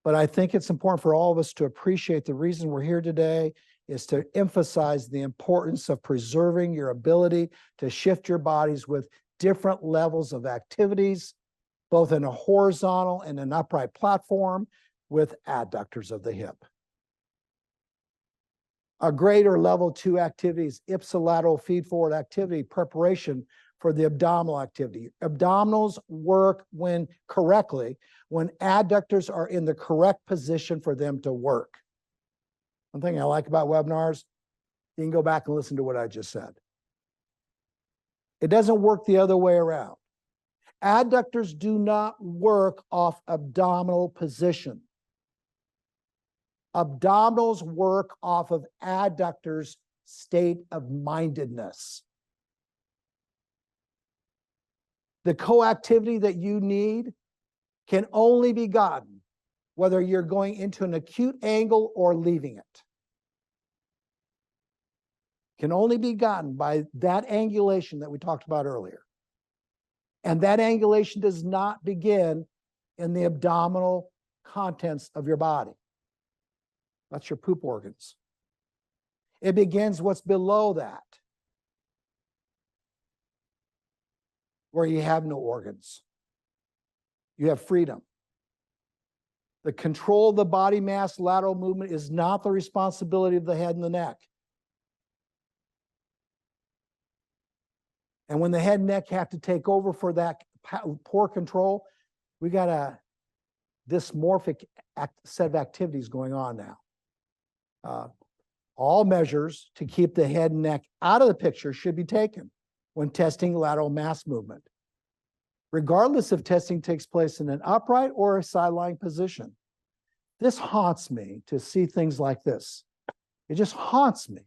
But I think it's important for all of us to appreciate the reason we're here today is to emphasize the importance of preserving your ability to shift your bodies with different levels of activities, both in a horizontal and an upright platform with adductors of the hip. A grade or level 2 activities, ipsilateral feed forward activity, preparation for the abdominal activity. Abdominals work when adductors are in the correct position for them to work. One thing I like about webinars, you can go back and listen to what I just said. It doesn't work the other way around. Adductors do not work off abdominal position. Abdominals work off of adductors' state of mindedness. The coactivity that you need can only be gotten whether you're going into an acute angle or leaving it. Can only be gotten by that angulation that we talked about earlier. And that angulation does not begin in the abdominal contents of your body. That's your poop organs. It begins what's below that, where you have no organs. You have freedom. The control of the body mass lateral movement is not the responsibility of the head and the neck. And when the head and neck have to take over for that poor control, we got a dysmorphic set of activities going on now. All measures to keep the head and neck out of the picture should be taken when testing lateral mass movement, regardless if testing takes place in an upright or a sideline position. This haunts me to see things like this. It just haunts me.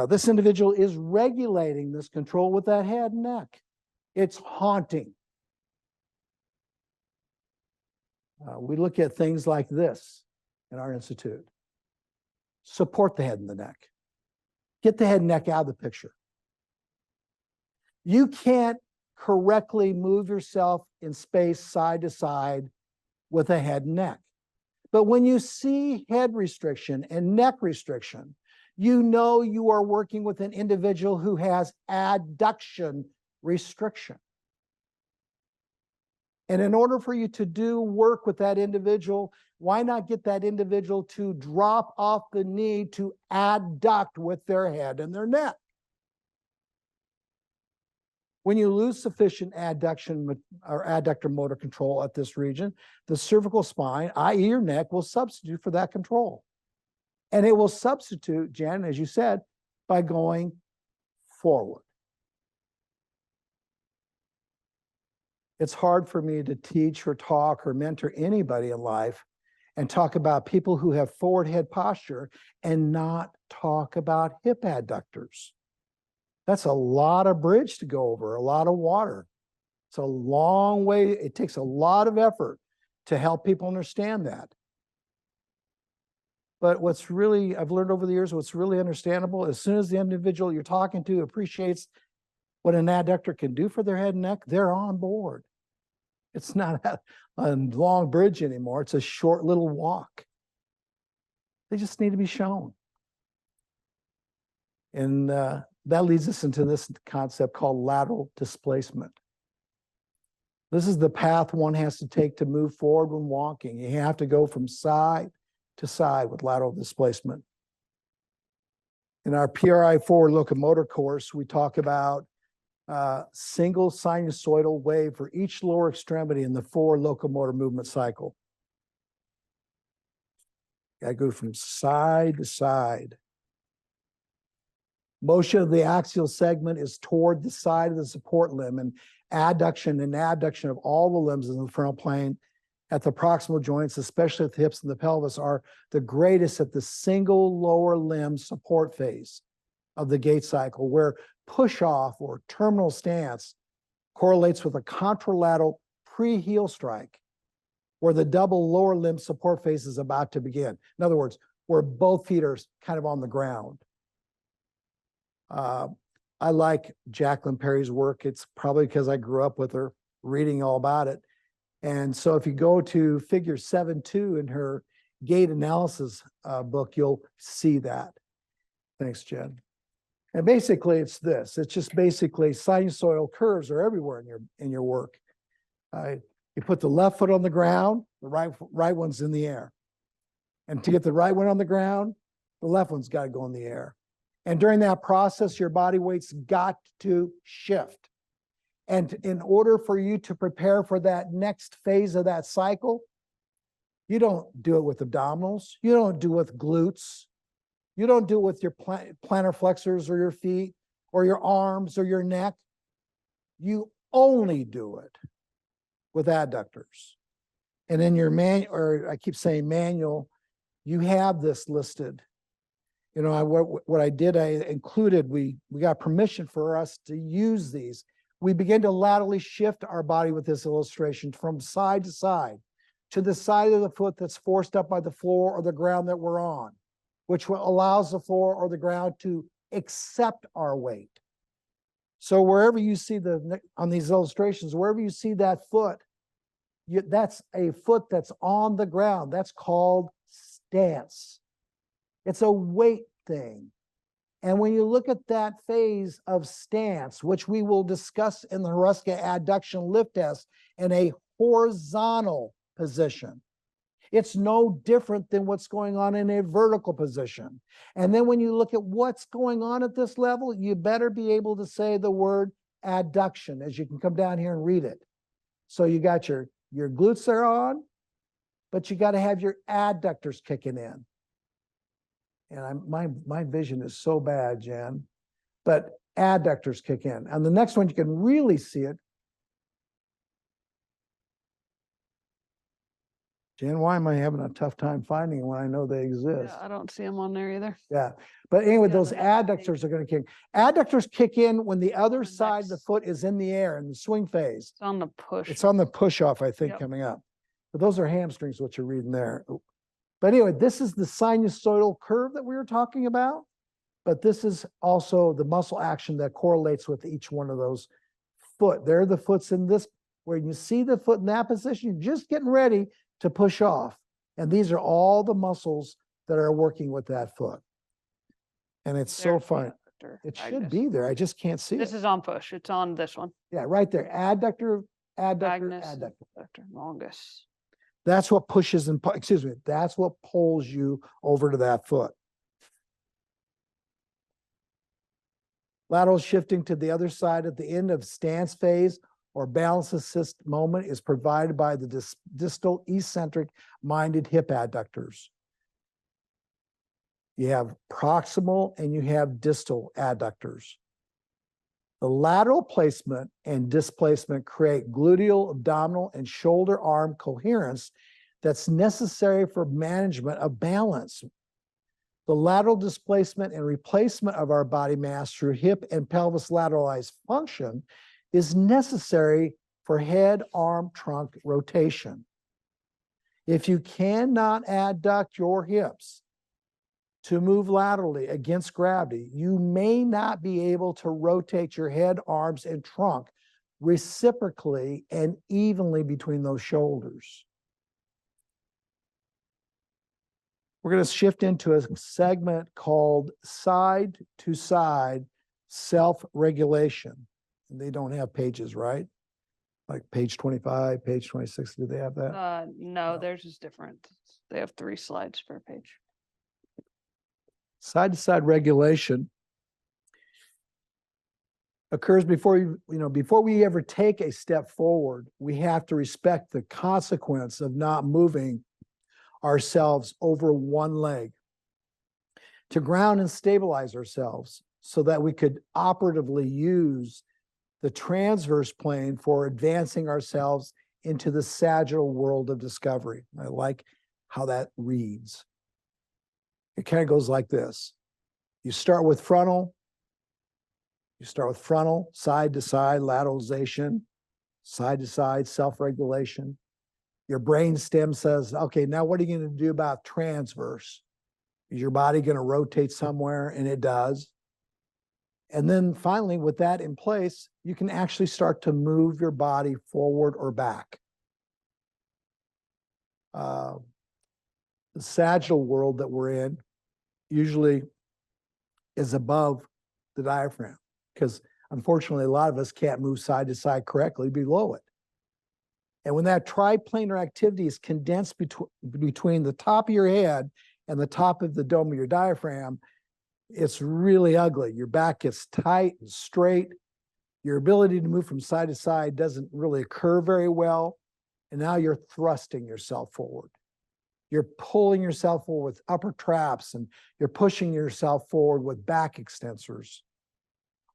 This individual is regulating this control with that head and neck. It's haunting. We look at things like this in our institute. support the head and the neck. Get the head and neck out of the picture. You can't correctly move yourself in space side to side with a head and neck. But when you see head restriction and neck restriction, you know you are working with an individual who has adduction restriction. And in order for you to do work with that individual, why not get that individual to drop off the knee to adduct with their head and their neck? When you lose sufficient adduction or adductor motor control at this region, the cervical spine, i.e. your neck, will substitute for that control. And it will substitute, Jen, as you said, by going forward. It's hard for me to teach or talk or mentor anybody in life and talk about people who have forward head posture and not talk about hip adductors. That's a lot of bridge to go over, a lot of water. It's a long way. It takes a lot of effort to help people understand that. But what's really, I've learned over the years, what's really understandable, as soon as the individual you're talking to appreciates what an adductor can do for their head and neck, they're on board. It's not a long bridge anymore. It's a short little walk. They just need to be shown. And that leads us into this concept called lateral displacement. This is the path one has to take to move forward when walking. You have to go from side to side with lateral displacement. In our PRI forward locomotor course, we talk about single sinusoidal wave for each lower extremity in the forward locomotor movement cycle. I go from side to side. Motion of the axial segment is toward the side of the support limb, and adduction and abduction of all the limbs in the frontal plane at the proximal joints, especially at the hips and the pelvis, are the greatest at the single lower limb support phase of the gait cycle, where push-off or terminal stance correlates with a contralateral pre-heel strike, where the double lower limb support phase is about to begin. In other words, where both feet are kind of on the ground. I like Jacqueline Perry's work. It's probably because I grew up with her, reading all about it. And so if you go to figure 7.2 in her gait analysis book, you'll see that. Thanks, Jen. And basically it's this. It's just basically sinusoidal curves are everywhere in your work. You put the left foot on the ground, the right one's in the air. And to get the right one on the ground, the left one's got to go in the air. And during that process, your body weight's got to shift. And in order for you to prepare for that next phase of that cycle, you don't do it with abdominals. You don't do it with glutes. You don't do it with your plantar flexors or your feet or your arms or your neck. You only do it with adductors. And in your manual, or I keep saying manual, you have this listed. You know, what I did, I included, we got permission for us to use these. We begin to laterally shift our body with this illustration from side to the side of the foot that's forced up by the floor or the ground that we're on, which allows the floor or the ground to accept our weight. So wherever you see on these illustrations, wherever you see that foot, that's a foot that's on the ground. That's called stance. It's a weight thing. And when you look at that phase of stance, which we will discuss in the Hruska adduction lift test in a horizontal position, it's no different than what's going on in a vertical position. And then when you look at what's going on at this level, you better be able to say the word adduction, as you can come down here and read it. So you got your glutes are on, but you got to have your adductors kicking in. And my vision is so bad, Jan, but adductors kick in. And the next one, you can really see it. Jan, why am I having a tough time finding them when I know they exist? Yeah, I don't see them on there either. Yeah, but anyway, Yeah, those adductors are going to kick. Adductors kick in when the other side of the foot is in the air in the swing phase. It's on the push. It's on the push off, I think, Yep. coming up. But those are hamstrings, what you're reading there. But anyway, this is the sinusoidal curve that we were talking about. But this is also the muscle action that correlates with each one of those foot. There are the foots in this, where you see the foot in that position, you're just getting ready to push off. And these are all the muscles that are working with that foot. And it's so fun. It should be there. I just can't see it. This is on push. It's on this one. Yeah, right there. Adductor, adductor, Magnus, adductor. adductor, longus. That's what pushes and, excuse me, that's what pulls you over to that foot. Lateral shifting to the other side at the end of stance phase or balance assist moment is provided by the distal eccentric minded hip adductors. You have proximal and you have distal adductors. The lateral placement and displacement create gluteal, abdominal, and shoulder arm coherence that's necessary for management of balance. The lateral displacement and replacement of our body mass through hip and pelvis lateralized function is necessary for head, arm, trunk rotation. If you cannot adduct your hips to move laterally against gravity, you may not be able to rotate your head, arms, and trunk reciprocally and evenly between those shoulders. We're going to shift into a segment called side-to-side self-regulation. And they don't have pages, right? Like page 25, page 26, do they have that? No, theirs is different. They have 3 slides per page. Side-to-side regulation occurs before before we ever take a step forward. We have to respect the consequence of not moving ourselves over one leg to ground and stabilize ourselves so that we could operatively use the transverse plane for advancing ourselves into the sagittal world of discovery. I like how that reads. It kind of goes like this. You start with frontal, side to side lateralization, side to side self-regulation. Your brain stem says, okay, now what are you going to do about transverse? Is your body going to rotate somewhere? And it does. And then finally, with that in place, you can actually start to move your body forward or back. The sagittal world that we're in usually is above the diaphragm because unfortunately, a lot of us can't move side to side correctly below it. And when that triplanar activity is condensed between the top of your head and the top of the dome of your diaphragm, it's really ugly. Your back gets tight and straight. Your ability to move from side to side doesn't really occur very well. And now you're thrusting yourself forward. You're pulling yourself forward with upper traps and you're pushing yourself forward with back extensors.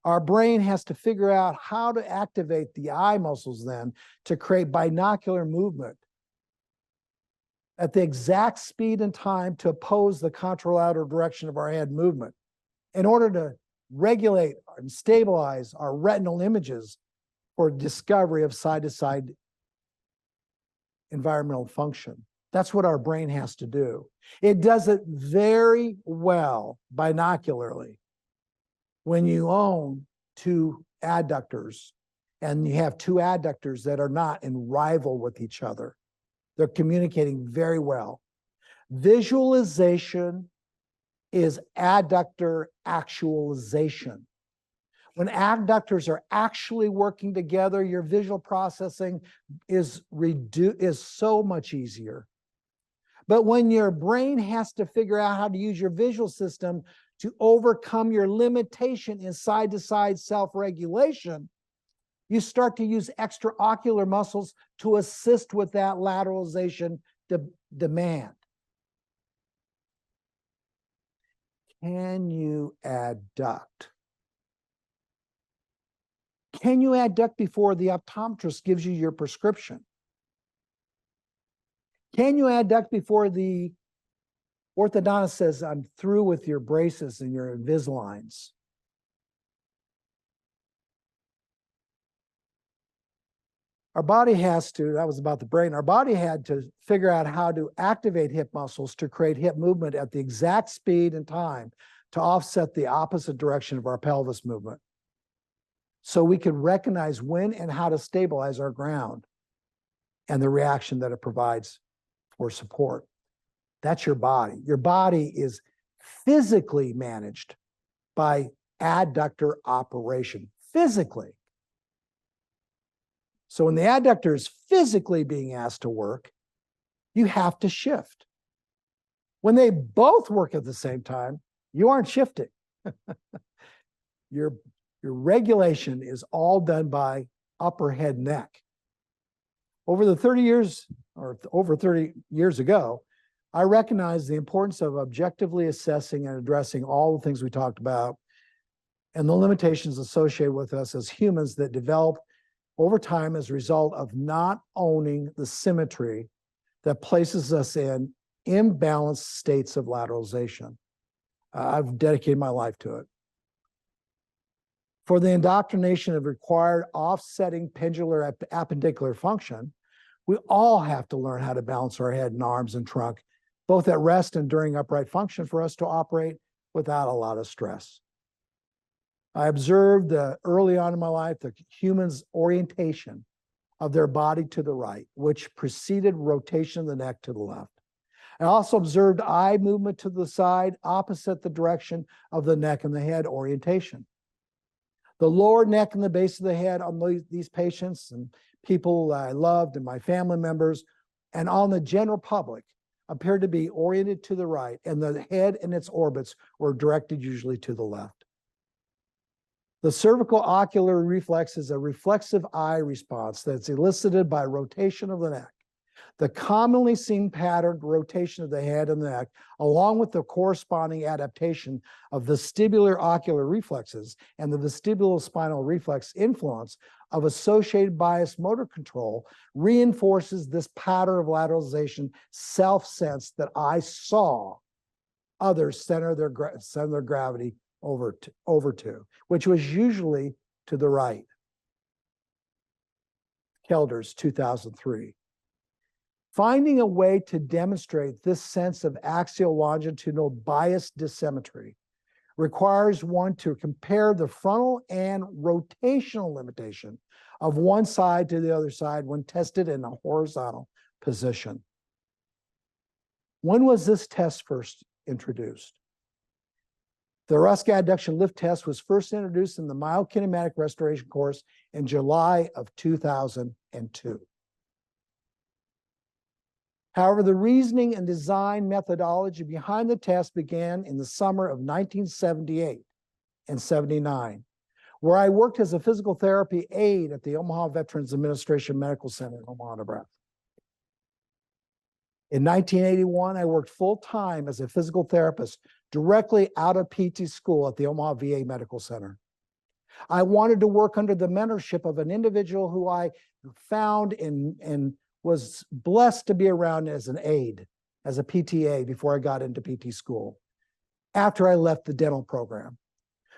Our brain has to figure out how to activate the eye muscles then to create binocular movement at the exact speed and time to oppose the contralateral direction of our head movement in order to regulate and stabilize our retinal images for discovery of side-to-side environmental function. That's what our brain has to do. It does it very well binocularly when you own 2 adductors and you have 2 adductors that are not in rival with each other. They're communicating very well. Visualization is adductor actualization. When adductors are actually working together, your visual processing is so much easier. But when your brain has to figure out how to use your visual system to overcome your limitation in side-to-side self-regulation, you start to use extraocular muscles to assist with that lateralization demand. Can you adduct? Can you adduct before the optometrist gives you your prescription? Can you adduct before the orthodontist says, I'm through with your braces and your Invisaligns? Our body has to, that was about the brain, our body had to figure out how to activate hip muscles to create hip movement at the exact speed and time to offset the opposite direction of our pelvis movement. So we could recognize when and how to stabilize our ground and the reaction that it provides for support. That's your body. Your body is physically managed by adductor operation, physically. So when the adductor is physically being asked to work, you have to shift. When they both work at the same time, you aren't shifting. Your regulation is all done by upper head neck. Over 30 years ago, I recognized the importance of objectively assessing and addressing all the things we talked about and the limitations associated with us as humans that develop over time as a result of not owning the symmetry that places us in imbalanced states of lateralization. I've dedicated my life to it. For the indoctrination of required offsetting pendular appendicular function, we all have to learn how to balance our head and arms and trunk, both at rest and during upright function, for us to operate without a lot of stress. I observed early on in my life the human's orientation of their body to the right, which preceded rotation of the neck to the left. I also observed eye movement to the side opposite the direction of the neck and the head orientation. The lower neck and the base of the head on these patients and people I loved and my family members and on the general public appeared to be oriented to the right, and the head and its orbits were directed usually to the left. The cervical ocular reflex is a reflexive eye response that's elicited by rotation of the neck. The commonly seen patterned rotation of the head and the neck, along with the corresponding adaptation of vestibular ocular reflexes and the vestibulospinal reflex influence of associated bias motor control, reinforces this pattern of lateralization self-sense that I saw others center their gravity over to, which was usually to the right. Kelders, 2003. Finding a way to demonstrate this sense of axial longitudinal bias dissymmetry requires one to compare the frontal and rotational limitation of one side to the other side when tested in a horizontal position. When was this test first introduced? The Hruska adduction lift test was first introduced in the myokinematic restoration course in July of 2002. However, the reasoning and design methodology behind the test began in the summer of 1978 and 79, where I worked as a physical therapy aide at the Omaha Veterans Administration Medical Center in Omaha, Nebraska. In 1981, I worked full-time as a physical therapist directly out of PT school at the Omaha VA Medical Center. I wanted to work under the mentorship of an individual who I found and was blessed to be around as an aide, as a PTA before I got into PT school, after I left the dental program,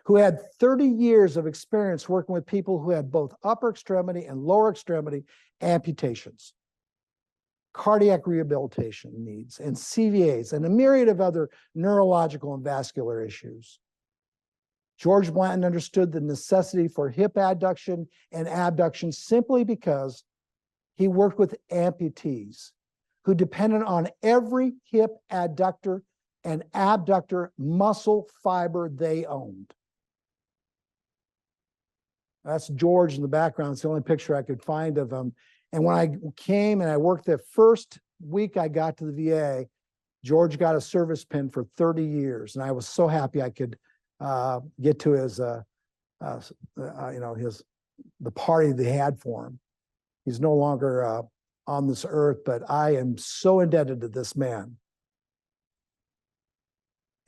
who had 30 years of experience working with people who had both upper extremity and lower extremity amputations, cardiac rehabilitation needs, and CVAs, and a myriad of other neurological and vascular issues. George Blanton understood the necessity for hip adduction and abduction simply because he worked with amputees who depended on every hip adductor and abductor muscle fiber they owned. That's George in the background. It's the only picture I could find of him. And when I came and I worked the first week I got to the VA, George got a service pin for 30 years. And I was so happy I could get to his, the party they had for him. He's no longer on this earth, but I am so indebted to this man.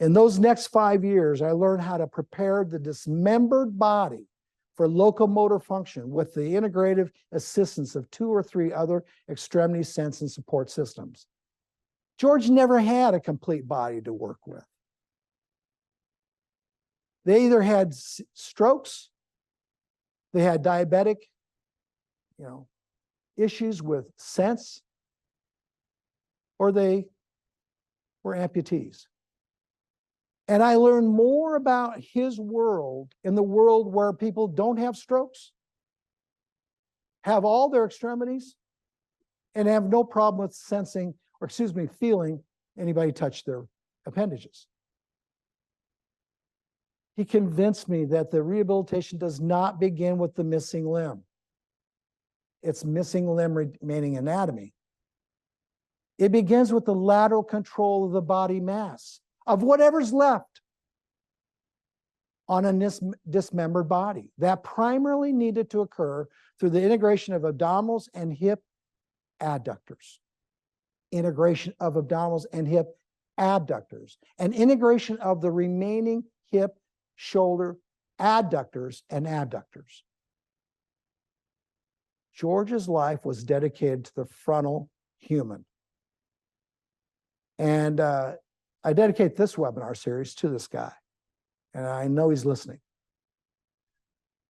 In those next 5 years, I learned how to prepare the dismembered body for locomotor function with the integrative assistance of 2 or 3 other extremity sense and support systems. George never had a complete body to work with. They either had strokes, they had diabetic, issues with sense, or they were amputees. And I learned more about his world in the world where people don't have strokes, have all their extremities, and have no problem with sensing, or excuse me, feeling anybody touch their appendages. He convinced me that the rehabilitation does not begin with the missing limb. It's missing limb remaining anatomy. It begins with the lateral control of the body mass, of whatever's left on a dismembered body. That primarily needed to occur through the integration of abdominals and hip adductors. Integration of abdominals and hip abductors. And integration of the remaining hip, shoulder, adductors, and abductors. George's life was dedicated to the frontal human. And I dedicate this webinar series to this guy. And I know he's listening.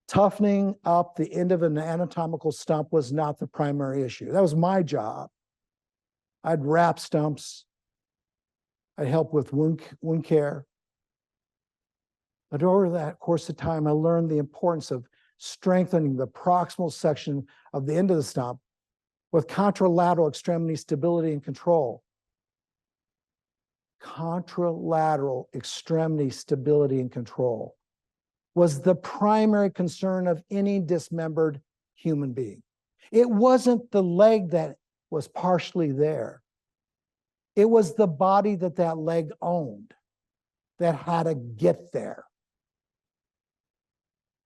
Toughening up the end of an anatomical stump was not the primary issue. That was my job. I'd wrap stumps. I'd help with wound care. But over that course of time, I learned the importance of strengthening the proximal section of the end of the stump with contralateral extremity stability and control. Contralateral extremity stability and control was the primary concern of any dismembered human being. It wasn't the leg that was partially there. It was the body that that leg owned that had to get there.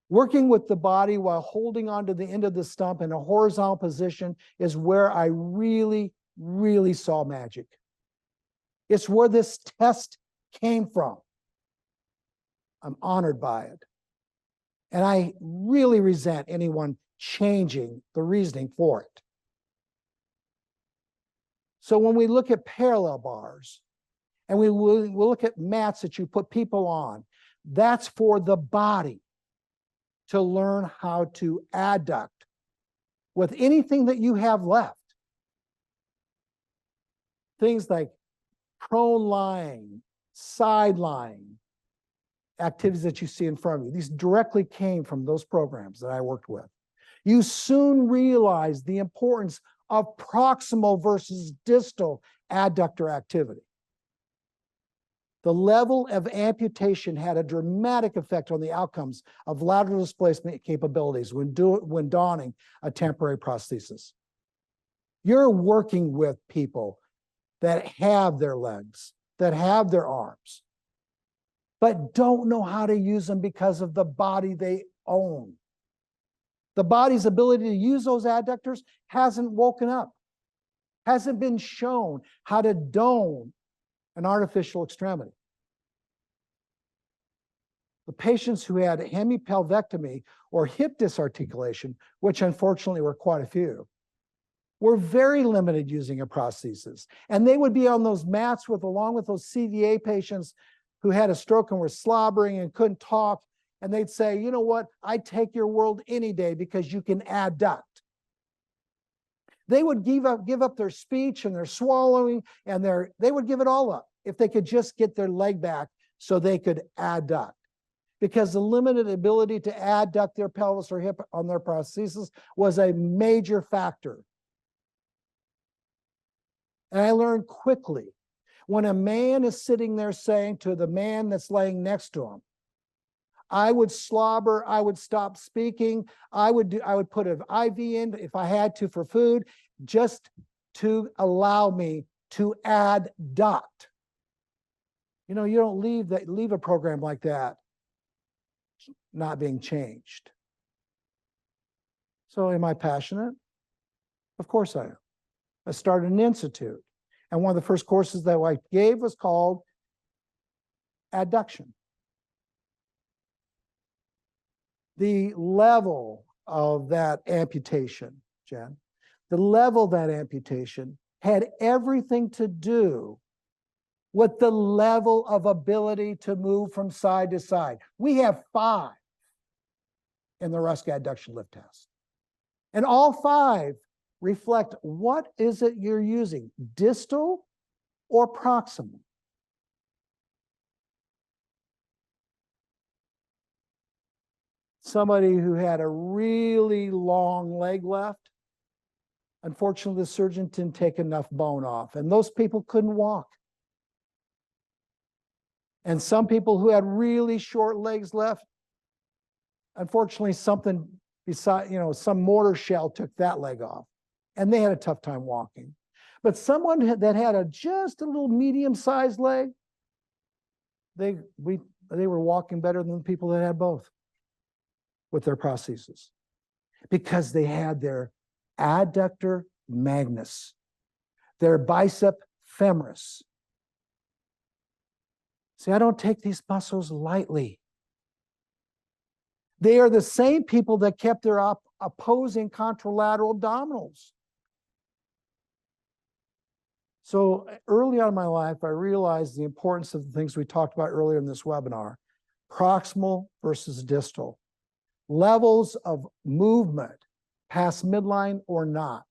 Working with the body while holding onto the end of the stump in a horizontal position is where I really, really saw magic. It's where this test came from. I'm honored by it. And I really resent anyone changing the reasoning for it. So when we look at parallel bars, and we'll look at mats that you put people on, that's for the body to learn how to adduct with anything that you have left. Things like prone lying, side lying, activities that you see in front of you. These directly came from those programs that I worked with. You soon realize the importance of proximal versus distal adductor activity. The level of amputation had a dramatic effect on the outcomes of lateral displacement capabilities when donning a temporary prosthesis. You're working with people that have their legs, that have their arms, but don't know how to use them because of the body they own. The body's ability to use those adductors hasn't woken up, hasn't been shown how to dome an artificial extremity. The patients who had hemipelvectomy or hip disarticulation, which unfortunately were quite a few, were very limited using a prosthesis. And they would be on those mats along with those CVA patients who had a stroke and were slobbering and couldn't talk. And they'd say, you know what, I'd take your world any day because you can adduct. They would give up their speech and their swallowing, and they would give it all up if they could just get their leg back so they could adduct. Because the limited ability to adduct their pelvis or hip on their prosthesis was a major factor. And I learned quickly, when a man is sitting there saying to the man that's laying next to him, I would slobber, I would stop speaking, I would put an IV in if I had to for food, just to allow me to adduct. You know, you don't leave a program like that not being changed. So am I passionate? Of course I am. I started an institute, and one of the first courses that I gave was called Adduction. The level of that amputation, Jen, the level of that amputation had everything to do with the level of ability to move from side to side. We have 5 in the Hruska adduction lift test. And all 5 reflect what is it you're using, distal or proximal. Somebody who had a really long leg left, unfortunately, the surgeon didn't take enough bone off, and those people couldn't walk. And some people who had really short legs left, unfortunately, something beside, some mortar shell took that leg off, and they had a tough time walking. But someone that had just a little medium-sized leg, they were walking better than the people that had both with their prosthesis, because they had their adductor magnus, their bicep femoris. See, I don't take these muscles lightly. They are the same people that kept their opposing contralateral abdominals. So early on in my life, I realized the importance of the things we talked about earlier in this webinar: proximal versus distal, levels of movement past midline or not.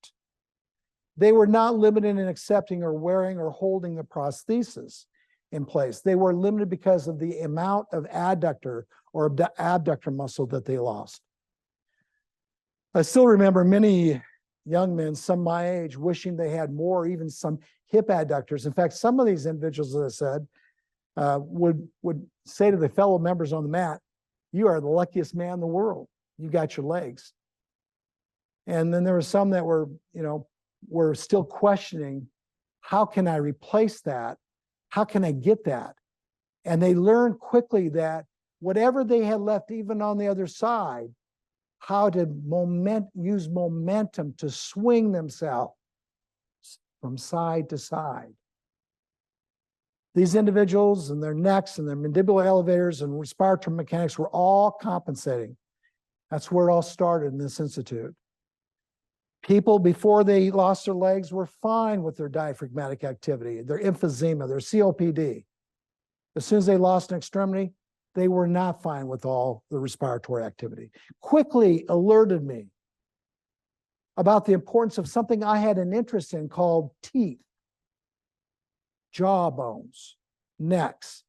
They were not limited in accepting or wearing or holding the prosthesis in place. They were limited because of the amount of adductor or abductor muscle that they lost. I still remember many young men, some my age, wishing they had more, even some hip adductors. In fact, some of these individuals, as I said, would say to the fellow members on the mat, "You are the luckiest man in the world. You got your legs." And then there were some that were still questioning, how can I replace that? How can I get that? And they learned quickly that whatever they had left, even on the other side, how to use momentum to swing themselves from side to side. These individuals and their necks and their mandibular elevators and respiratory mechanics were all compensating. That's where it all started in this institute. People, before they lost their legs, were fine with their diaphragmatic activity, their emphysema, their COPD. As soon as they lost an extremity, they were not fine with all the respiratory activity. Quickly alerted me about the importance of something I had an interest in called teeth, jaw bones, necks.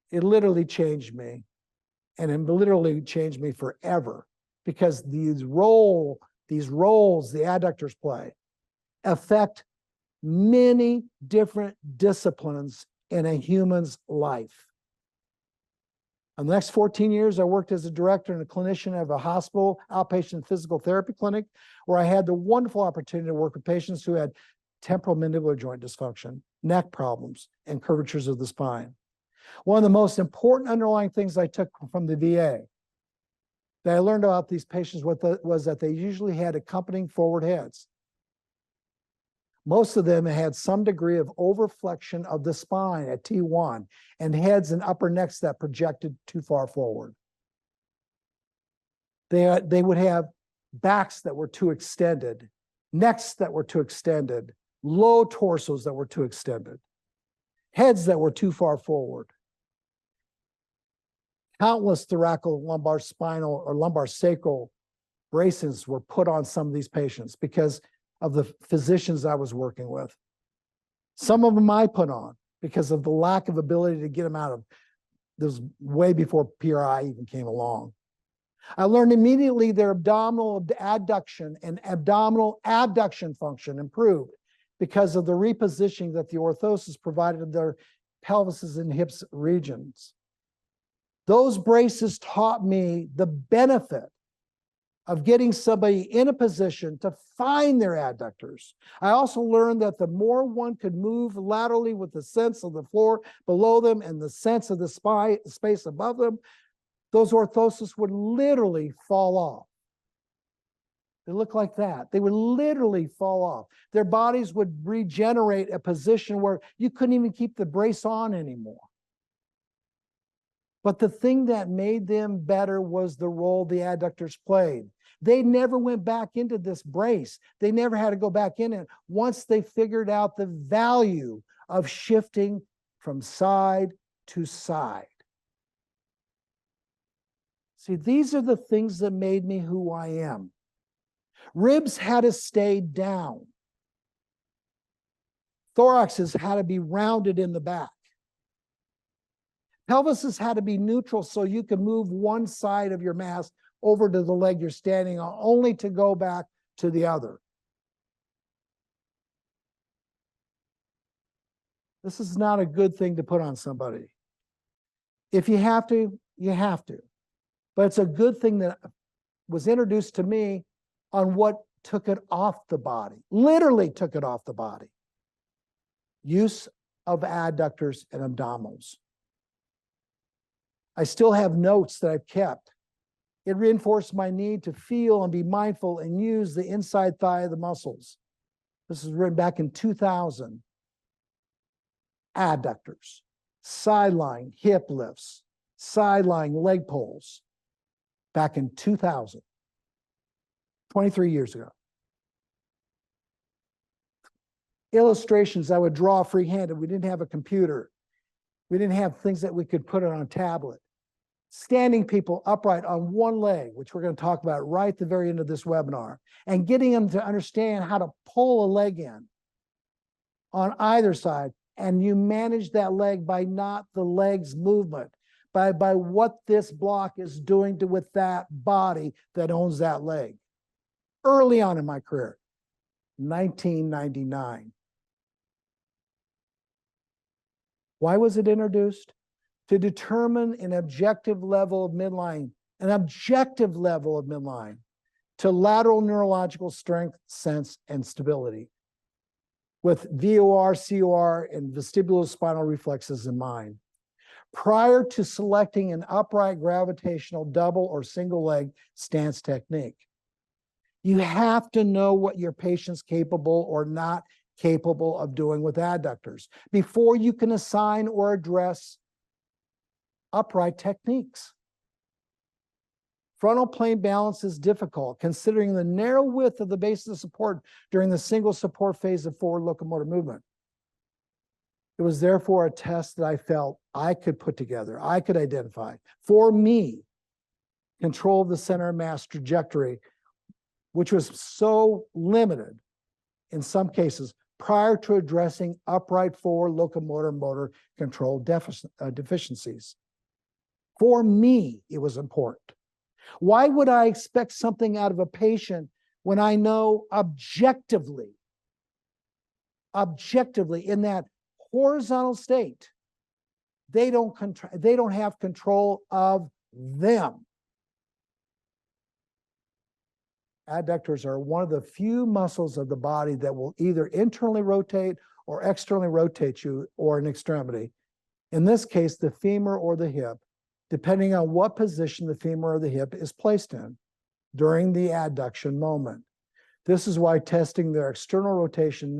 It literally changed me, and it literally changed me forever, because these roles the adductors play affect many different disciplines in a human's life. In the next 14 years, I worked as a director and a clinician of a hospital outpatient physical therapy clinic, where I had the wonderful opportunity to work with patients who had temporal mandibular joint dysfunction, neck problems, and curvatures of the spine. One of the most important underlying things I took from the VA that I learned about these patients was that they usually had accompanying forward heads. Most of them had some degree of overflexion of the spine at T1 and heads and upper necks that projected too far forward. They would have backs that were too extended, necks that were too extended, low torsos that were too extended, heads that were too far forward. Countless thoracolumbar spinal or lumbar sacral braces were put on some of these patients because of the physicians I was working with. Some of them I put on because of the lack of ability to get them out of this, way before PRI even came along. I learned immediately their abdominal adduction and abdominal abduction function improved because of the repositioning that the orthosis provided of their pelvises and hips regions. Those braces taught me the benefit of getting somebody in a position to find their adductors. I also learned that the more one could move laterally with the sense of the floor below them and the sense of the space above them, those orthoses would literally fall off. They look like that. They would literally fall off. Their bodies would regenerate a position where you couldn't even keep the brace on anymore. But the thing that made them better was the role the adductors played. They never went back into this brace. They never had to go back in it once they figured out the value of shifting from side to side. See, these are the things that made me who I am. Ribs had to stay down. Thoraxes had to be rounded in the back. Pelvises had to be neutral so you could move one side of your mass over to the leg you're standing on, only to go back to the other. This is not a good thing to put on somebody. If you have to, you have to. But it's a good thing that was introduced to me on what took it off the body, literally took it off the body. Use of adductors and abdominals. I still have notes that I've kept. It reinforced my need to feel and be mindful and use the inside thigh of the muscles. This was written back in 2000. Adductors, sideline hip lifts, sideline leg pulls, back in 2000, 23 years ago. Illustrations I would draw freehanded. We didn't have a computer. We didn't have things that we could put it on a tablet. Standing people upright on one leg, which we're going to talk about right at the very end of this webinar, and getting them to understand how to pull a leg in on either side. And you manage that leg by not the leg's movement, by what this block is doing with that body that owns that leg. Early on in my career, 1999. Why was it introduced? To determine an objective level of midline, to lateral neurological strength, sense, and stability, with VOR, COR, and vestibulospinal reflexes in mind. Prior to selecting an upright gravitational double or single leg stance technique, you have to know what your patient's capable or not capable of doing with adductors before you can assign or address upright techniques. Frontal plane balance is difficult considering the narrow width of the base of support during the single support phase of forward locomotor movement. It was therefore a test that I felt I could put together, I could identify. For me, control of the center of mass trajectory, which was so limited in some cases prior to addressing upright forward locomotor motor control deficiencies. For me, it was important. Why would I expect something out of a patient when I know objectively in that horizontal state, they don't have control of them. Adductors are one of the few muscles of the body that will either internally rotate or externally rotate you or an extremity. In this case, the femur or the hip, depending on what position the femur or the hip is placed in during the adduction moment. This is why testing their external rotation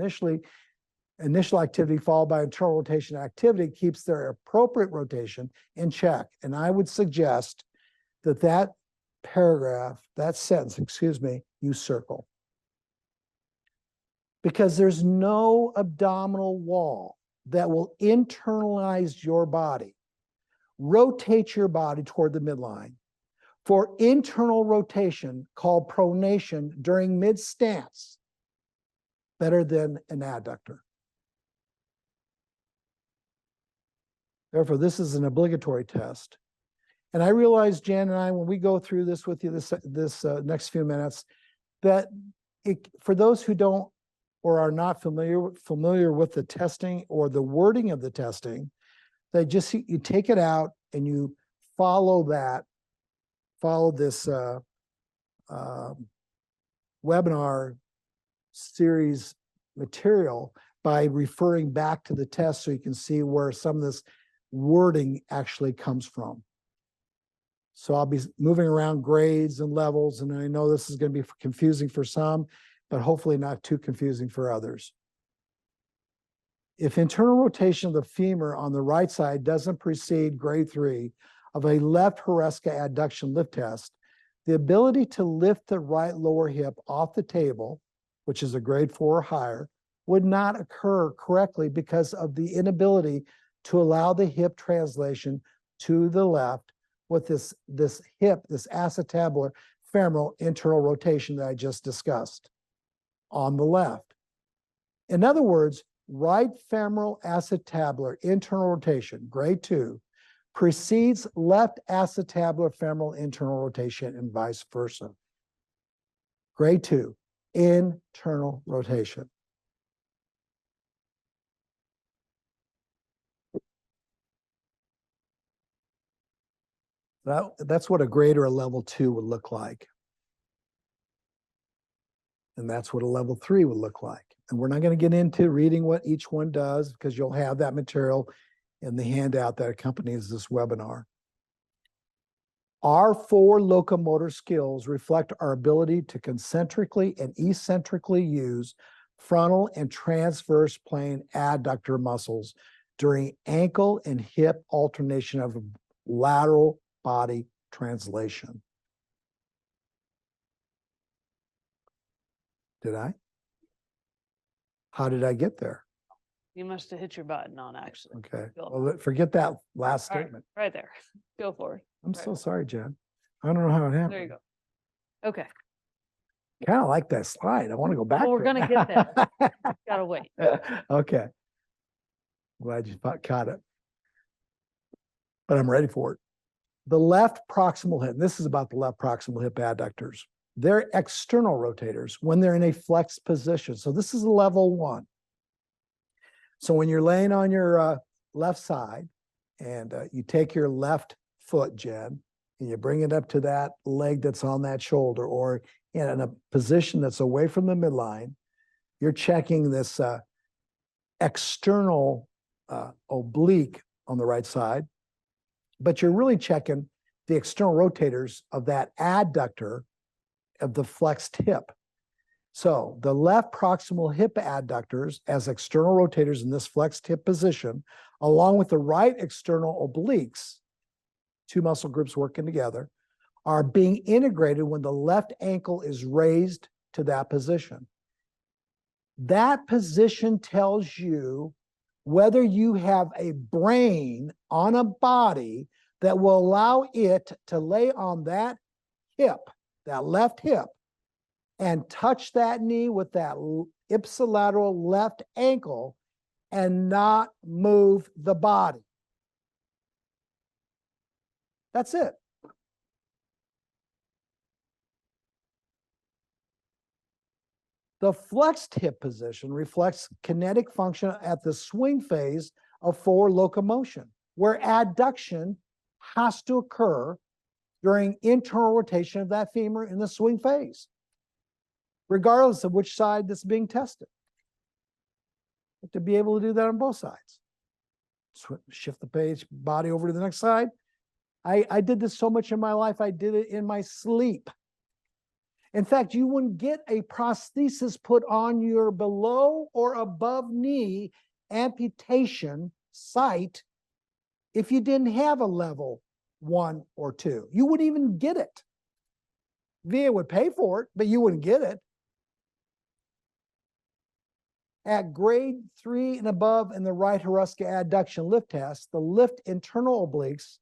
initial activity followed by internal rotation activity keeps their appropriate rotation in check. And I would suggest that paragraph, that sentence, you circle. Because there's no abdominal wall that will internalize your body. Rotate your body toward the midline for internal rotation called pronation during mid-stance, better than an adductor. Therefore, this is an obligatory test. And I realize, Jan and I, when we go through this with you this next few minutes, that for those who don't or are not familiar with the testing or the wording of the testing, you take it out and you follow this webinar series material by referring back to the test so you can see where some of this wording actually comes from. So I'll be moving around grades and levels, and I know this is going to be confusing for some, but hopefully not too confusing for others. If internal rotation of the femur on the right side doesn't precede grade 3 of a left Hruska adduction lift test, the ability to lift the right lower hip off the table, which is a grade 4 or higher, would not occur correctly because of the inability to allow the hip translation to the left with this acetabular femoral internal rotation that I just discussed on the left. In other words, right femoral acetabular internal rotation, grade 2, precedes left acetabular femoral internal rotation and vice versa. Grade 2, internal rotation. That's what a grade or a level 2 would look like. And that's what a level 3 would look like. And we're not going to get into reading what each one does because you'll have that material in the handout that accompanies this webinar. Our 4 locomotor skills reflect our ability to concentrically and eccentrically use frontal and transverse plane adductor muscles during ankle and hip alternation of lateral body translation. Did I? How did I get there? You must have hit your button on accident. Okay. Go Well, forget that last All right, statement. right there. Go for it. I'm Right. so sorry, Jen. I don't know how it happened. There you go. Okay. Kind of like that slide. I want to go back. Well, we're to gonna it. get there. Gotta wait. Okay. Glad you caught it. But I'm ready for it. The left proximal hip, this is about the left proximal hip adductors. They're external rotators when they're in a flexed position. So this is level 1. So when you're laying on your left side and you take your left foot, Jen, and you bring it up to that leg that's on that shoulder or in a position that's away from the midline, you're checking this external oblique on the right side, but you're really checking the external rotators of that adductor of the flexed hip. So the left proximal hip adductors as external rotators in this flexed hip position, along with the right external obliques, 2 muscle groups working together, are being integrated when the left ankle is raised to that position. That position tells you whether you have a brain on a body that will allow it to lay on that hip, that left hip, and touch that knee with that ipsilateral left ankle and not move the body. That's it. The flexed hip position reflects kinetic function at the swing phase of forward locomotion, where adduction has to occur during internal rotation of that femur in the swing phase, regardless of which side that's being tested. But to be able to do that on both sides. Shift the body over to the next side. I did this so much in my life, I did it in my sleep. In fact, you wouldn't get a prosthesis put on your below or above knee amputation site if you didn't have a level 1 or 2. You wouldn't even get it. VA would pay for it, but you wouldn't get it. At grade 3 and above in the right Hruska adduction lift test, the left internal obliques,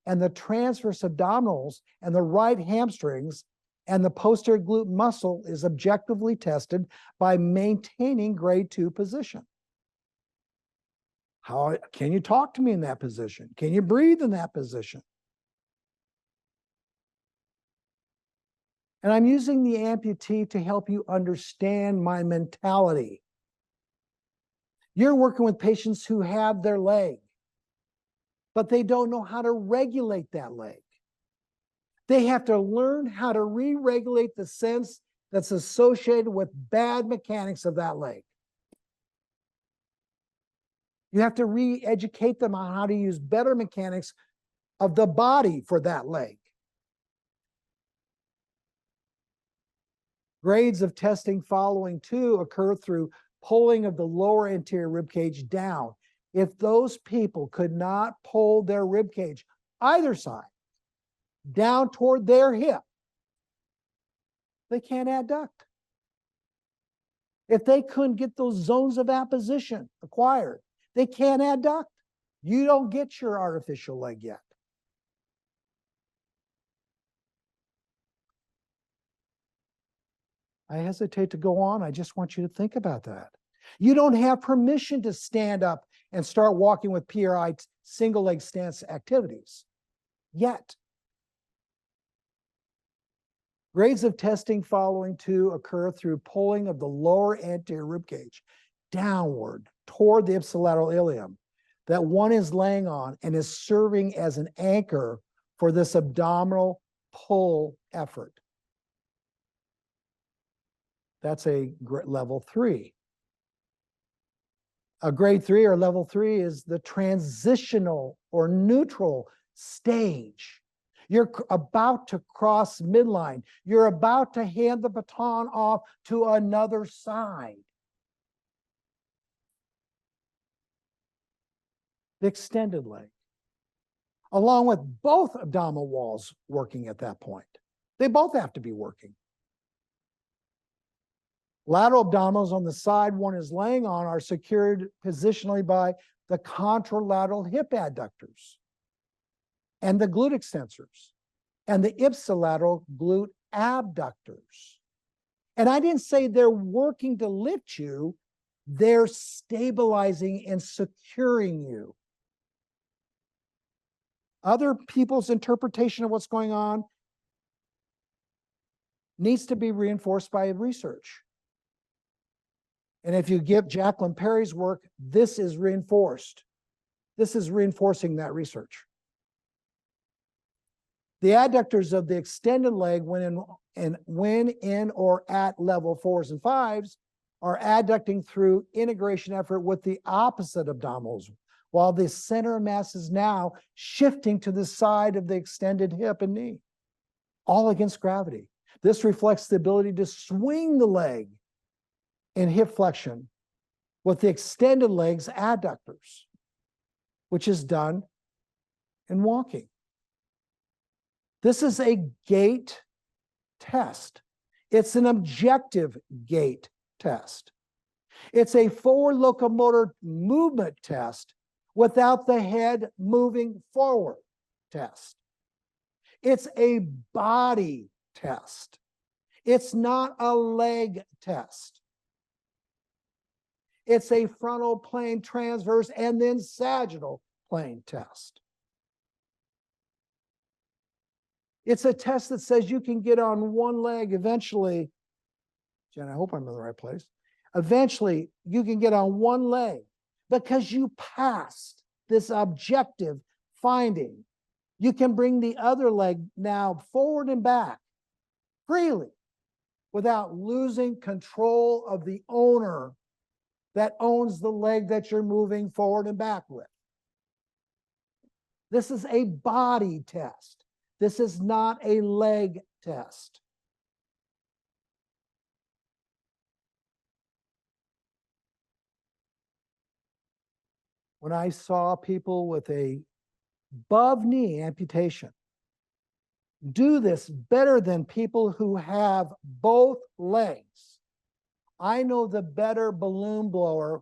and the transverse abdominals and the right hamstrings and the posterior glute muscle is objectively tested by maintaining grade 2 position. How can you talk to me in that position? Can you breathe in that position? And I'm using the amputee to help you understand my mentality. You're working with patients who have their leg, but they don't know how to regulate that leg. They have to learn how to re-regulate the sense that's associated with bad mechanics of that leg. You have to re-educate them on how to use better mechanics of the body for that leg. Grades of testing following 2 occur through pulling of the lower anterior rib cage down. If those people could not pull their rib cage, either side, down toward their hip, they can't adduct. If they couldn't get those zones of apposition acquired, they can't adduct. You don't get your artificial leg yet. I hesitate to go on. I just want you to think about that. You don't have permission to stand up and start walking with PRI single leg stance activities yet. Grades of testing following to occur through pulling of the lower anterior rib cage downward toward the ipsilateral ilium that one is laying on and is serving as an anchor for this abdominal pull effort. That's a level 3. A grade 3 or level 3 is the transitional or neutral stage. You're about to cross midline. You're about to hand the baton off to another side. The extended leg, along with both abdominal walls working at that point. They both have to be working. Lateral abdominals on the side one is laying on are secured positionally by the contralateral hip adductors and the glute extensors and the ipsilateral glute abductors. And I didn't say they're working to lift you, they're stabilizing and securing you. Other people's interpretation of what's going on needs to be reinforced by research. And if you give Jacqueline Perry's work, this is reinforced. This is reinforcing that research. The adductors of the extended leg when in or at level 4s and 5s are adducting through integration effort with the opposite abdominals, while the center of mass is now shifting to the side of the extended hip and knee, all against gravity. This reflects the ability to swing the leg in hip flexion with the extended legs adductors, which is done in walking. This is a gait test. It's an objective gait test. It's a forward locomotor movement test without the head moving forward test. It's a body test. It's not a leg test. It's a frontal plane transverse and then sagittal plane test. It's a test that says you can get on one leg eventually. Jen, I hope I'm in the right place. Eventually, you can get on one leg because you passed this objective finding. You can bring the other leg now forward and back freely without losing control of the owner that owns the leg that you're moving forward and back with. This is a body test. This is not a leg test. When I saw people with a above knee amputation do this better than people who have both legs, I know the better balloon blower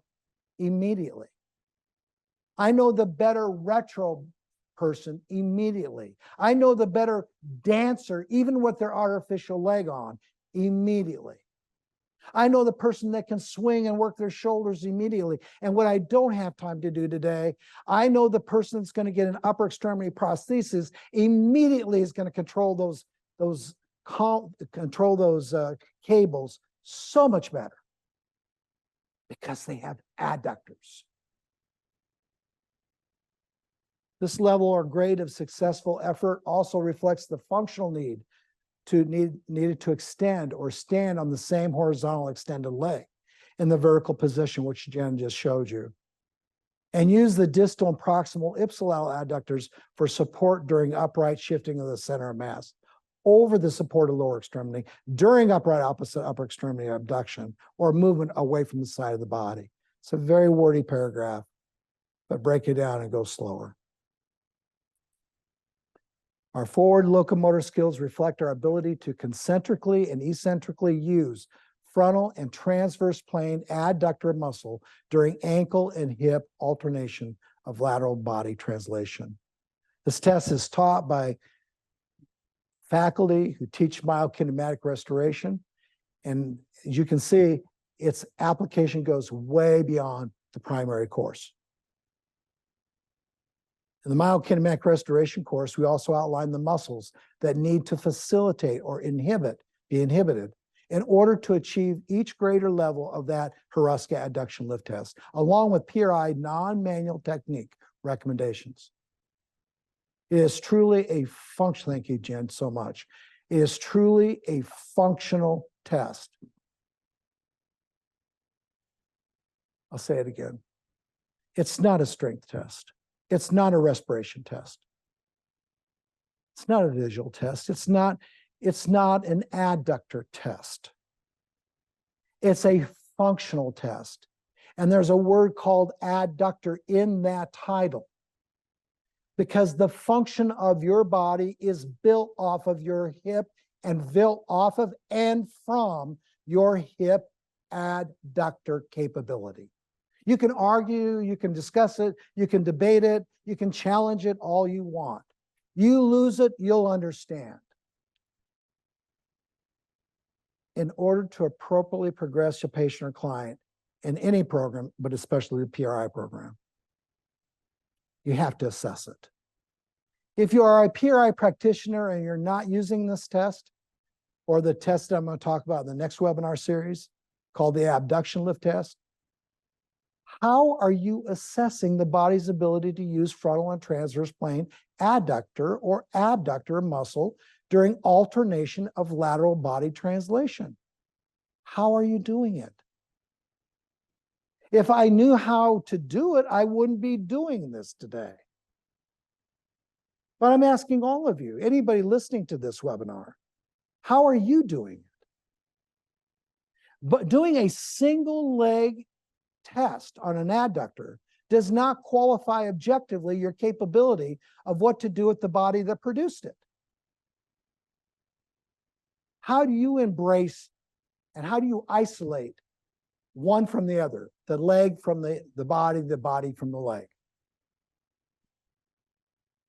immediately. I know the better retro person immediately. I know the better dancer, even with their artificial leg on, immediately. I know the person that can swing and work their shoulders immediately. And what I don't have time to do today, I know the person that's going to get an upper extremity prosthesis immediately is going to control those cables so much better because they have adductors. This level or grade of successful effort also reflects the functional needed to extend or stand on the same horizontal extended leg in the vertical position, which Jen just showed you, and use the distal and proximal ipsilateral adductors for support during upright shifting of the center of mass over the supported lower extremity during upright opposite upper extremity abduction or movement away from the side of the body. It's a very wordy paragraph, but break it down and go slower. Our forward locomotor skills reflect our ability to concentrically and eccentrically use frontal and transverse plane adductor muscle during ankle and hip alternation of lateral body translation. This test is taught by faculty who teach myokinematic restoration And as you can see, its application goes way beyond the primary course. In the myokinematic restoration course, we also outline the muscles that need to facilitate or be inhibited in order to achieve each greater level of that Hruska adduction lift test, along with PRI non-manual technique recommendations. It is truly a functional, thank you, Jen, so much. It is truly a functional test. I'll say it again. It's not a strength test. It's not a respiration test. It's not a visual test. It's not an adductor test. It's a functional test. And there's a word called adductor in that title, because the function of your body is built off of your hip and built off of and from your hip adductor capability. You can argue, you can discuss it, you can debate it, you can challenge it all you want. You lose it, you'll understand. In order to appropriately progress your patient or client in any program, but especially the PRI program, you have to assess it. If you are a PRI practitioner and you're not using this test, or the test that I'm going to talk about in the next webinar series called the abduction lift test, how are you assessing the body's ability to use frontal and transverse plane adductor or abductor muscle during alternation of lateral body translation? How are you doing it? If I knew how to do it, I wouldn't be doing this today. But I'm asking all of you, anybody listening to this webinar, how are you doing it? But doing a single leg test on an adductor does not qualify objectively your capability of what to do with the body that produced it. How do you embrace and how do you isolate one from the other, the leg from the body from the leg?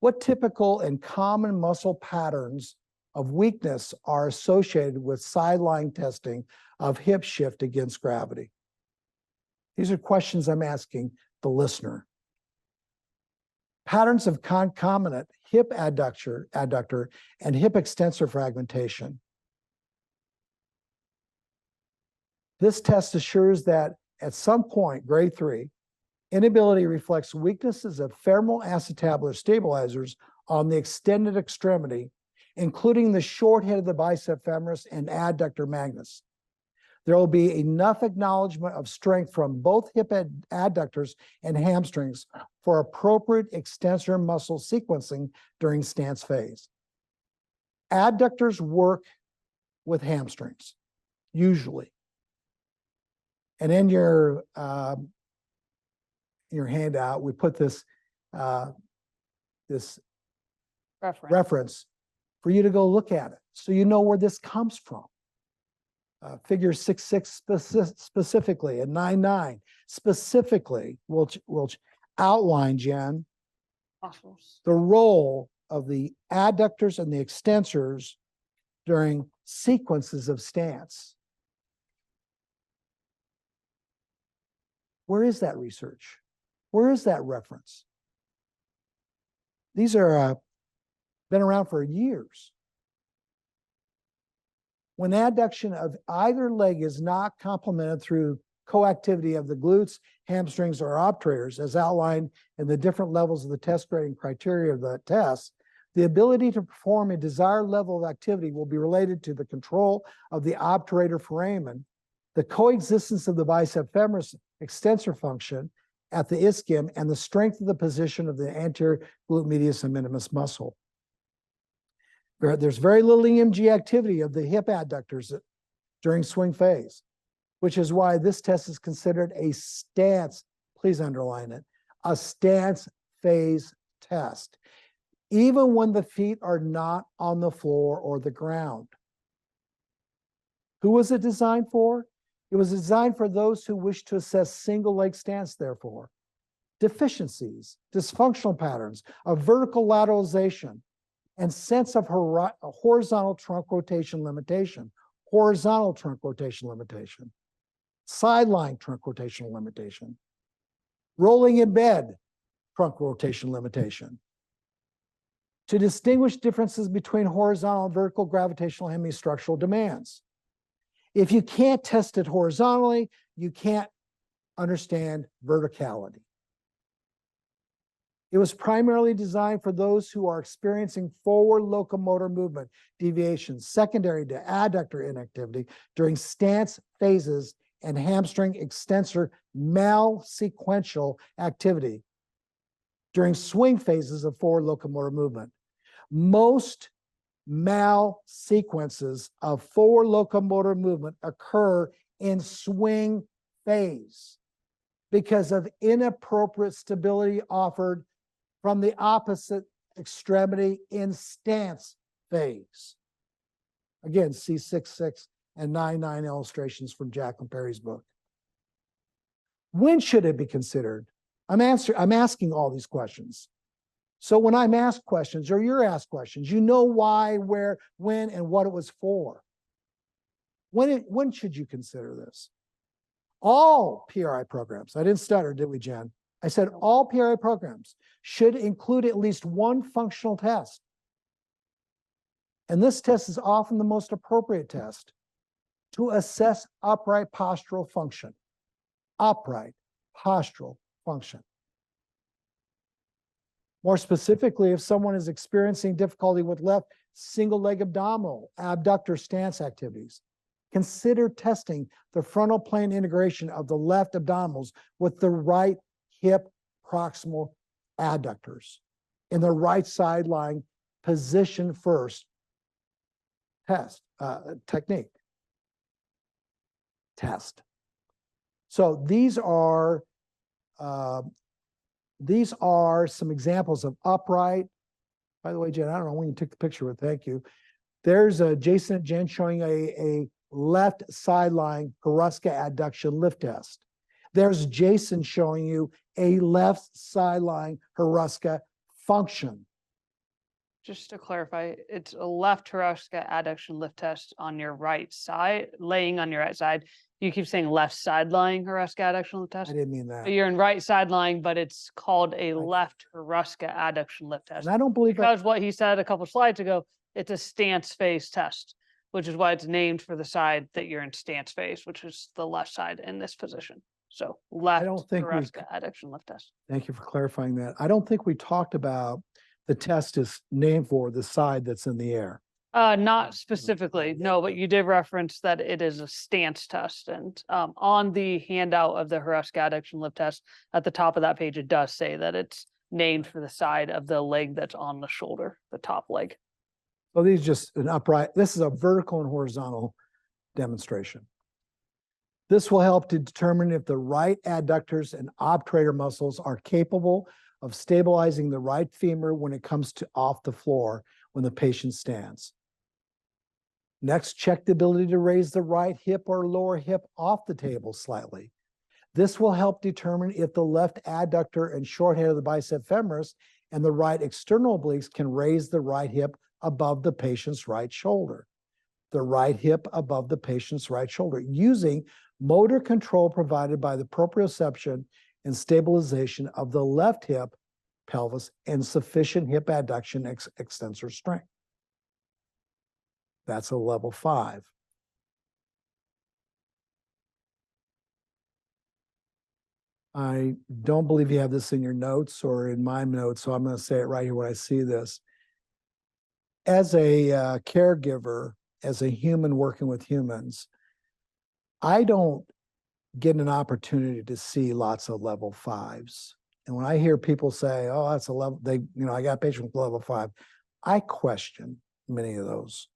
What typical and common muscle patterns of weakness are associated with sideline testing of hip shift against gravity? These are questions I'm asking the listener. Patterns of concomitant hip adductor and hip extensor fragmentation. This test assures that at some point, grade 3, inability reflects weaknesses of femoral acetabular stabilizers on the extended extremity, including the short head of the bicep femoris and adductor magnus. There will be enough acknowledgement of strength from both hip adductors and hamstrings for appropriate extensor muscle sequencing during stance phase. Adductors work with hamstrings, usually. And in your handout, we put this reference for you to go look at it, so you know where this comes from. Figure 6.6 specifically and 9.9 specifically will outline, Jen, the role of the adductors and the extensors during sequences of stance. Where is that research? Where is that reference? These are been around for years. When adduction of either leg is not complemented through coactivity of the glutes, hamstrings, or obturators, as outlined in the different levels of the test grading criteria of the test, the ability to perform a desired level of activity will be related to the control of the obturator foramen, the coexistence of the bicep femoris extensor function at the ischium, and the strength of the position of the anterior glute medius and minimus muscle. There's very little EMG activity of the hip adductors during swing phase, which is why this test is considered a stance, please underline it, a stance phase test, even when the feet are not on the floor or the ground. Who was it designed for? It was designed for those who wish to assess single leg stance, therefore. Deficiencies, dysfunctional patterns of vertical lateralization, and sense of horizontal trunk rotation limitation, horizontal trunk rotation limitation, sideline trunk rotational limitation, rolling in bed trunk rotation limitation. To distinguish differences between horizontal and vertical gravitational hemistructural demands. If you can't test it horizontally, you can't understand verticality. It was primarily designed for those who are experiencing forward locomotor movement deviations secondary to adductor inactivity during stance phases and hamstring extensor malsequential activity during swing phases of forward locomotor movement. Most malsequences of forward locomotor movement occur in swing phase because of inappropriate stability offered from the opposite extremity in stance phase. Again, see 6.6 and 9.9 illustrations from Jacqueline Perry's book. When should it be considered? I'm asking all these questions. So when I'm asked questions or you're asked questions, you know why, where, when, and what it was for. When should you consider this? All PRI programs, I didn't stutter, did we, Jen? I said all PRI programs should include at least one functional test. And this test is often the most appropriate test to assess upright postural function. Upright postural function. More specifically, if someone is experiencing difficulty with left single leg abdominal abductor stance activities, consider testing the frontal plane integration of the left abdominals with the right hip proximal adductors in the right side lying position first technique. Test. So these are some examples of upright. By the way, Jen, I don't know when you took the picture, but thank you. There's Jason and Jen showing a left sideline Hruska adduction lift test. There's Jason showing you a left sideline Hruska function. Just to clarify, it's a left Hruska adduction lift test on your right side, laying on your right side. You keep saying left sideline Hruska adduction lift test. I didn't mean that. But you're in right sideline, but it's called a left Hruska adduction lift test. And I don't believe because what he said a couple slides ago, it's a stance phase test, which is why it's named for the side that you're in stance phase, which is the left side in this position. So left Hruska adduction lift test. Thank you for clarifying that. I don't think we talked about the test is named for the side that's in the air. Not specifically, no, but you did reference that it is a stance test. And on the handout of the Hruska adduction lift test, at the top of that page, it does say that it's named for the side of the leg that's on the shoulder, the top leg. So these just an upright, this is a vertical and horizontal demonstration. This will help to determine if the right adductors and obturator muscles are capable of stabilizing the right femur when it comes to off the floor when the patient stands. Next, check the ability to raise the right hip or lower hip off the table slightly. This will help determine if the left adductor and short head of the bicep femoris and the right external obliques can raise the right hip above the patient's right shoulder. The right hip above the patient's right shoulder using motor control provided by the proprioception and stabilization of the left hip pelvis and sufficient hip adduction extensor strength. That's a level 5. I don't believe you have this in your notes or in my notes, so I'm going to say it right here when I see this. As a caregiver, as a human working with humans, I don't get an opportunity to see lots of level 5s. And when I hear people say, oh, that's a level, I got a patient with level 5, I question many of those.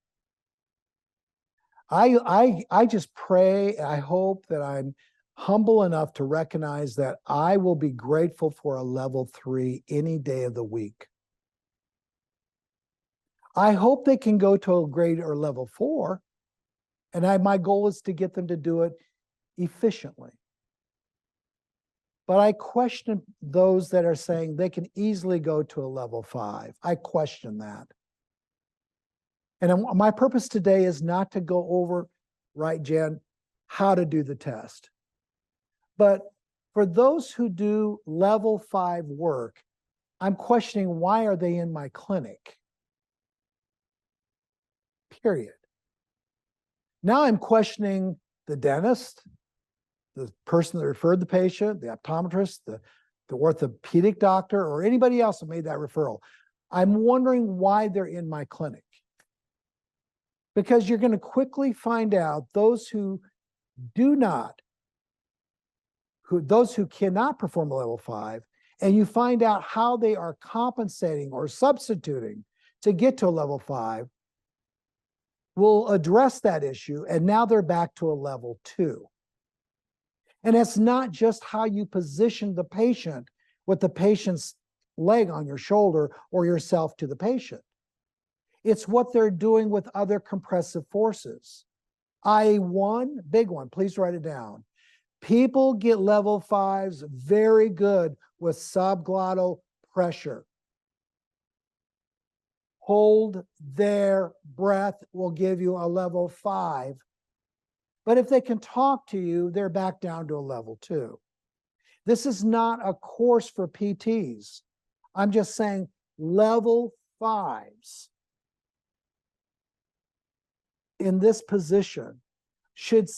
I just pray, I hope that I'm humble enough to recognize that I will be grateful for a level 3 any day of the week. I hope they can go to a grade or level 4, and my goal is to get them to do it efficiently. But I question those that are saying they can easily go to a level 5. I question that. And my purpose today is not to go over right, Jen, how to do the test. But for those who do level 5 work, I'm questioning, why are they in my clinic? Period. Now I'm questioning the dentist, the person that referred the patient, the optometrist, the orthopedic doctor, or anybody else that made that referral. I'm wondering why they're in my clinic. Because you're going to quickly find out those who cannot perform a level 5, and you find out how they are compensating or substituting to get to a level 5, will address that issue, and now they're back to a level 2. And it's not just how you position the patient with the patient's leg on your shoulder or yourself to the patient. It's what they're doing with other compressive forces. one, big one, please write it down. People get level 5s very good with subglottal pressure. Hold their breath will give you a level 5. But if they can talk to you, they're back down to a level 2. This is not a course for PTs. I'm just saying level 5s in this position should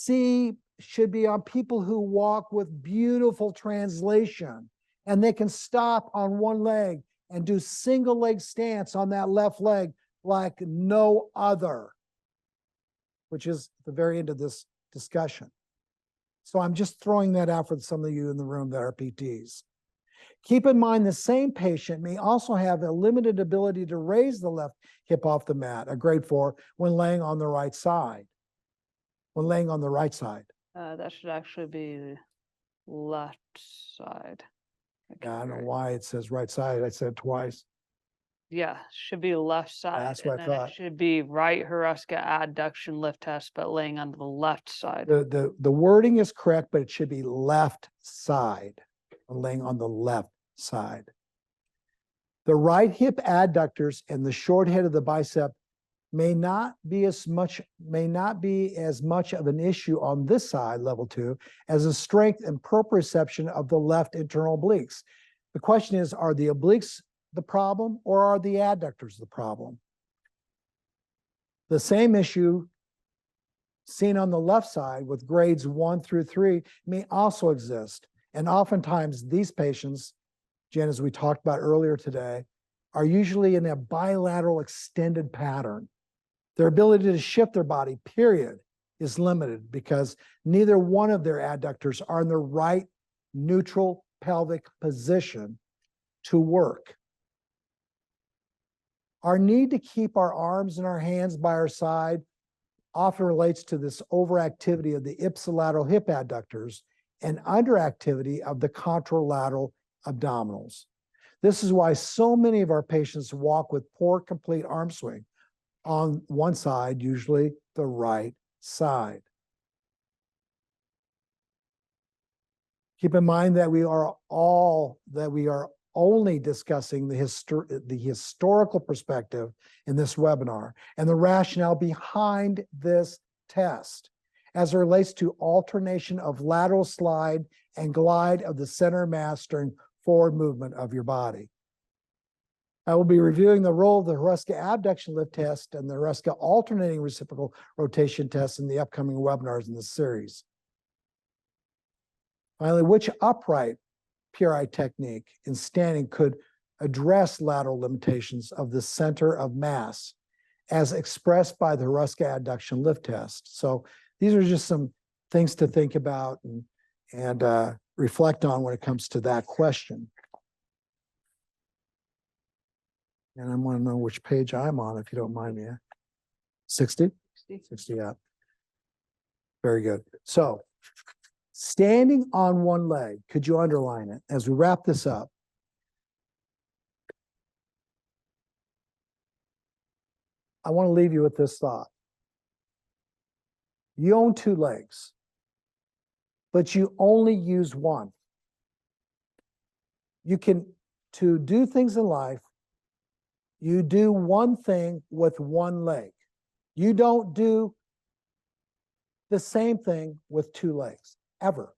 be on people who walk with beautiful translation, and they can stop on one leg and do single leg stance on that left leg like no other, which is at the very end of this discussion. So I'm just throwing that out for some of you in the room that are PTs. Keep in mind, the same patient may also have a limited ability to raise the left hip off the mat, a grade 4, when laying on the right side. That should actually be left side. Yeah, I don't know why it says right side. I said it twice. Yeah, should be left side. That's what I and then thought. It should be right Hruska adduction lift test, but laying on the left side. The wording is correct, but it should be left side, laying on the left side. The right hip adductors and the short head of the bicep may not be as much of an issue on this side, level 2, as the strength and proprioception of the left internal obliques. The question is, are the obliques the problem, or are the adductors the problem? The same issue seen on the left side with grades 1 through 3 may also exist. And oftentimes these patients, Jen, as we talked about earlier today, are usually in a bilateral extended pattern. Their ability to shift their body, period, is limited because neither one of their adductors are in the right neutral pelvic position to work. Our need to keep our arms and our hands by our side often relates to this overactivity of the ipsilateral hip adductors and underactivity of the contralateral abdominals. This is why so many of our patients walk with poor complete arm swing on one side, usually the right side. Keep in mind that we are only discussing the historical perspective in this webinar and the rationale behind this test as it relates to alternation of lateral slide and glide of the center mass during forward movement of your body. I will be reviewing the role of the Hruska abduction lift test and the Hruska alternating reciprocal rotation test in the upcoming webinars in this series. Finally, which upright PRI technique in standing could address lateral limitations of the center of mass as expressed by the Hruska adduction lift test? So these are just some things to think about and reflect on when it comes to that question. And I want to know which page I'm on, if you don't mind me. 60? 60, yeah. Very good. So standing on one leg, could you underline it as we wrap this up? I want to leave you with this thought. You own 2 legs, but you only use one. To do things in life, you do one thing with one leg. You don't do The same thing with two legs, ever.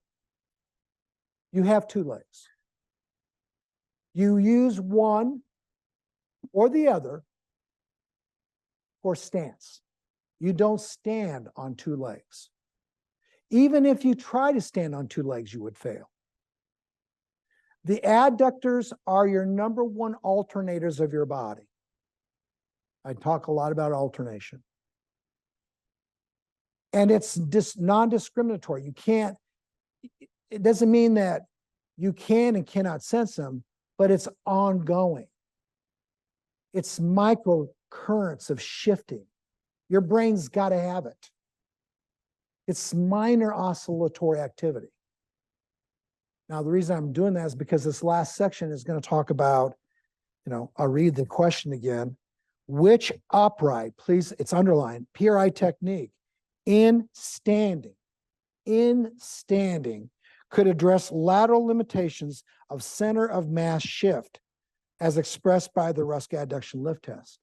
You have two legs. You use one or the other for stance. You don't stand on two legs. Even if you try to stand on two legs, you would fail. The adductors are your number one alternators of your body. I talk a lot about alternation. And it's just non-discriminatory. You can't, it doesn't mean that you can and cannot sense them, but it's ongoing. It's micro currents of shifting. Your brain's got to have it. It's minor oscillatory activity. Now, the reason I'm doing that is because this last section is going to talk about, I'll read the question again. Which upright, please, it's underlined, PRI technique in standing could address lateral limitations of center of mass shift as expressed by the Hruska adduction lift test.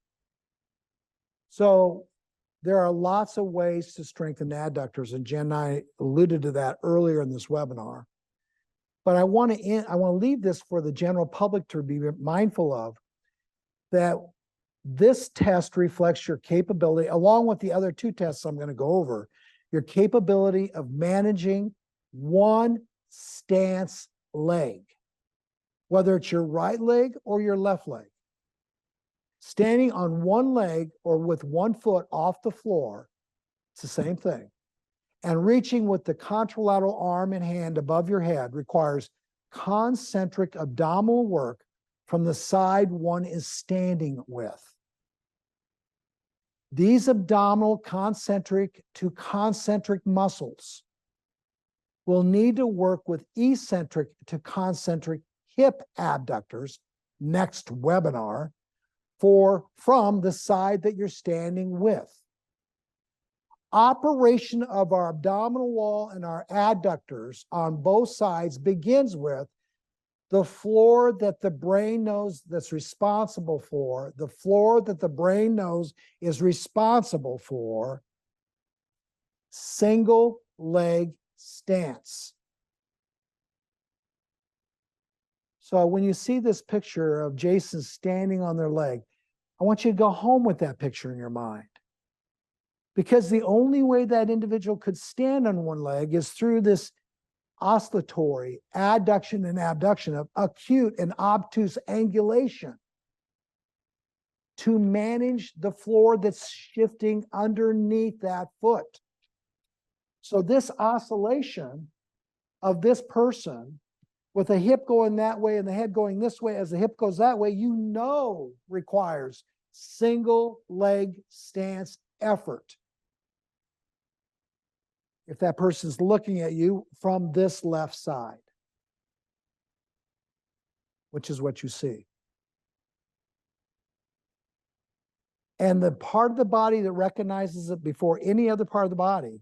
So there are lots of ways to strengthen adductors, and Jen and I alluded to that earlier in this webinar. But I want to leave this for the general public to be mindful of, that this test reflects your capability, along with the other two tests I'm going to go over, your capability of managing one stance leg, whether it's your right leg or your left leg. Standing on one leg or with one foot off the floor, it's the same thing. And reaching with the contralateral arm and hand above your head requires concentric abdominal work from the side one is standing with. These abdominal concentric to concentric muscles will need to work with eccentric to concentric hip abductors next webinar from the side that you're standing with. Operation of our abdominal wall and our adductors on both sides begins with the floor that the brain knows that's responsible for, the floor that the brain knows is responsible for single leg stance. So when you see this picture of Jason standing on their leg, I want you to go home with that picture in your mind. Because the only way that individual could stand on one leg is through this oscillatory adduction and abduction of acute and obtuse angulation to manage the floor that's shifting underneath that foot. So this oscillation of this person with the hip going that way and the head going this way as the hip goes that way, requires single leg stance effort. If that person's looking at you from this left side, which is what you see. And the part of the body that recognizes it before any other part of the body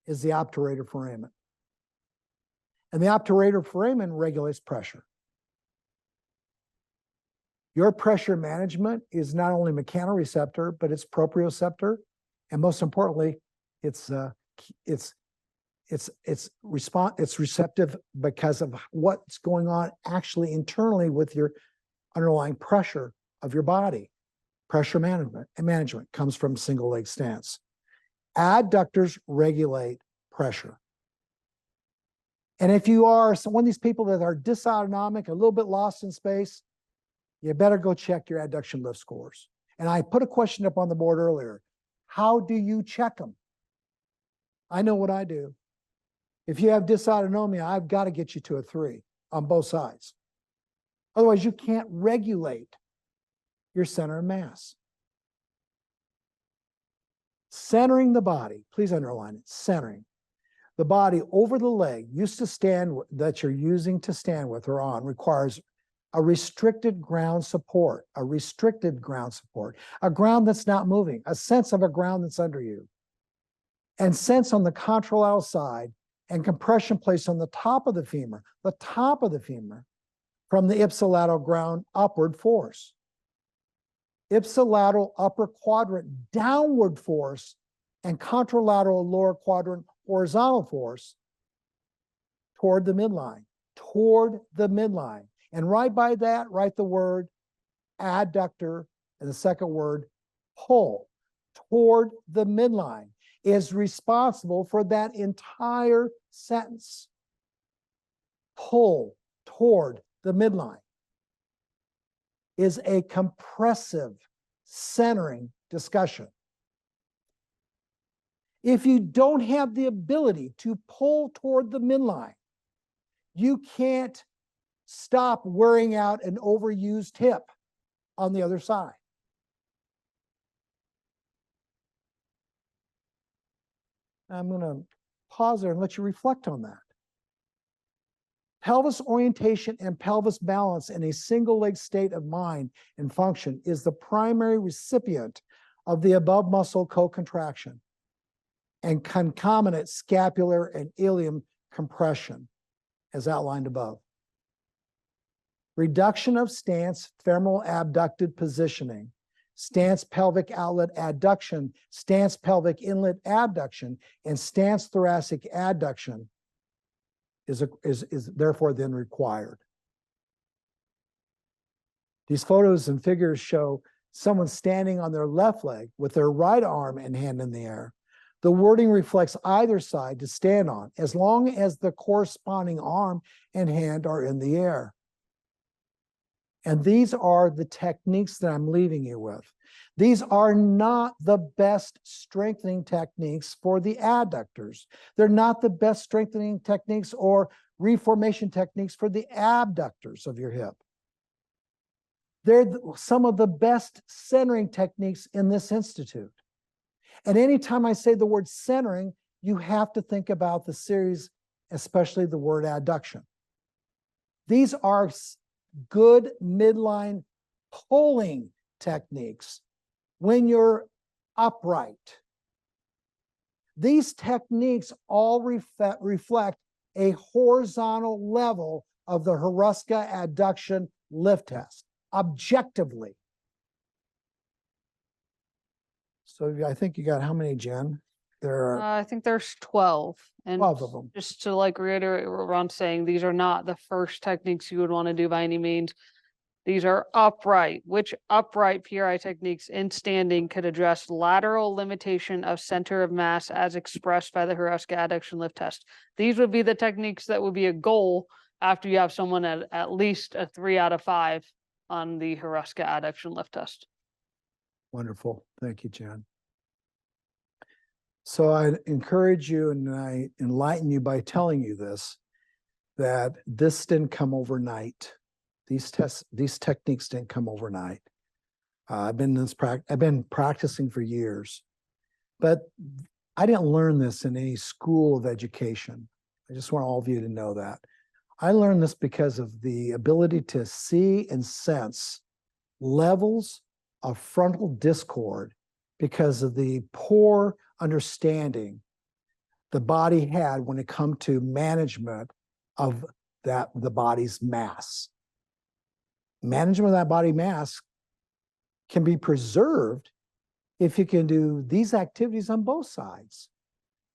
is the obturator foramen. And the obturator foramen regulates pressure. Your pressure management is not only mechanoreceptor, but it's proprioceptor, and most importantly, it's receptive because of what's going on actually internally with your underlying pressure of your body. Pressure management comes from single leg stance. Adductors regulate pressure. And if you are one of these people that are dysautonomic, a little bit lost in space, you better go check your adduction lift scores. And I put a question up on the board earlier. How do you check them? I know what I do. If you have dysautonomia, I've got to get you to a 3 on both sides. Otherwise, you can't regulate your center of mass. Centering the body, please underline it, centering. The body over the leg that you're using to stand with or on requires a restricted ground support, a ground that's not moving, a sense of a ground that's under you. And sense on the contralateral side and compression placed on the top of the femur from the ipsilateral ground upward force. Ipsilateral upper quadrant downward force and contralateral lower quadrant horizontal force toward the midline, toward the midline. And right by that, write the word adductor and the second word pull toward the midline is responsible for that entire sentence. Pull toward the midline is a compressive centering discussion. If you don't have the ability to pull toward the midline, you can't stop wearing out an overused hip on the other side. I'm going to pause there and let you reflect on that. Pelvis orientation and pelvis balance in a single leg state of mind and function is the primary recipient of the above muscle co-contraction and concomitant scapular and ilium compression, as outlined above. Reduction of stance, femoral abducted positioning, stance pelvic outlet adduction, stance pelvic inlet abduction, and stance thoracic adduction is therefore then required. These photos and figures show someone standing on their left leg with their right arm and hand in the air. The wording reflects either side to stand on, as long as the corresponding arm and hand are in the air. And these are the techniques that I'm leaving you with. These are not the best strengthening techniques for the adductors. They're not the best strengthening techniques or reformation techniques for the abductors of your hip. They're some of the best centering techniques in this institute. And anytime I say the word centering, you have to think about the series, especially the word adduction. These are good midline pulling techniques when you're upright. These techniques all reflect a horizontal level of the Hruska adduction lift test, objectively. So I think you got how many, Jen? There are I think there's 12. And 12 of them. just to like reiterate what Ron's saying, these are not the first techniques you would want to do by any means. These are upright, which upright PRI techniques in standing could address lateral limitation of center of mass as expressed by the Hruska adduction lift test. These would be the techniques that would be a goal after you have someone at least a 3 out of 5 on the Hruska adduction lift test. Wonderful. Thank you, Jen. So I encourage you and I enlighten you by telling you this, that this didn't come overnight. These techniques didn't come overnight. I've been practicing for years, but I didn't learn this in any school of education. I just want all of you to know that. I learned this because of the ability to see and sense levels of frontal discord because of the poor understanding the body had when it come to management of the body's mass. Management of that body mass can be preserved if you can do these activities on both sides.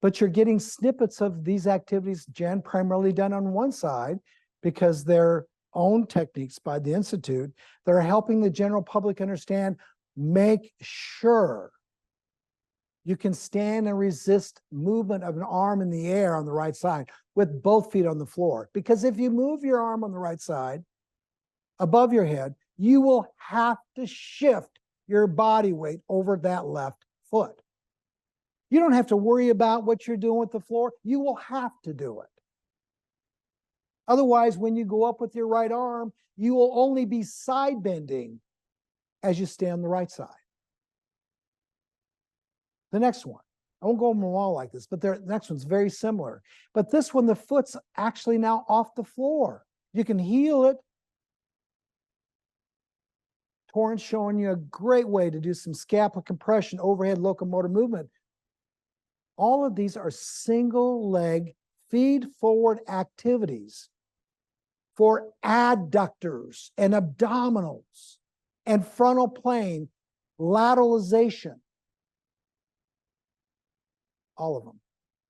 But you're getting snippets of these activities, Jen, primarily done on one side because they're own techniques by the Institute that are helping the general public understand, make sure you can stand and resist movement of an arm in the air on the right side with both feet on the floor. Because if you move your arm on the right side above your head, you will have to shift your body weight over that left foot. You don't have to worry about what you're doing with the floor. You will have to do it. Otherwise, when you go up with your right arm, you will only be side bending as you stay on the right side. The next one, I won't go over them all like this, but the next one's very similar. But this one, the foot's actually now off the floor. You can heel it. Torrance showing you a great way to do some scapular compression, overhead locomotor movement. All of these are single leg feed forward activities for adductors and abdominals and frontal plane lateralization. all of them.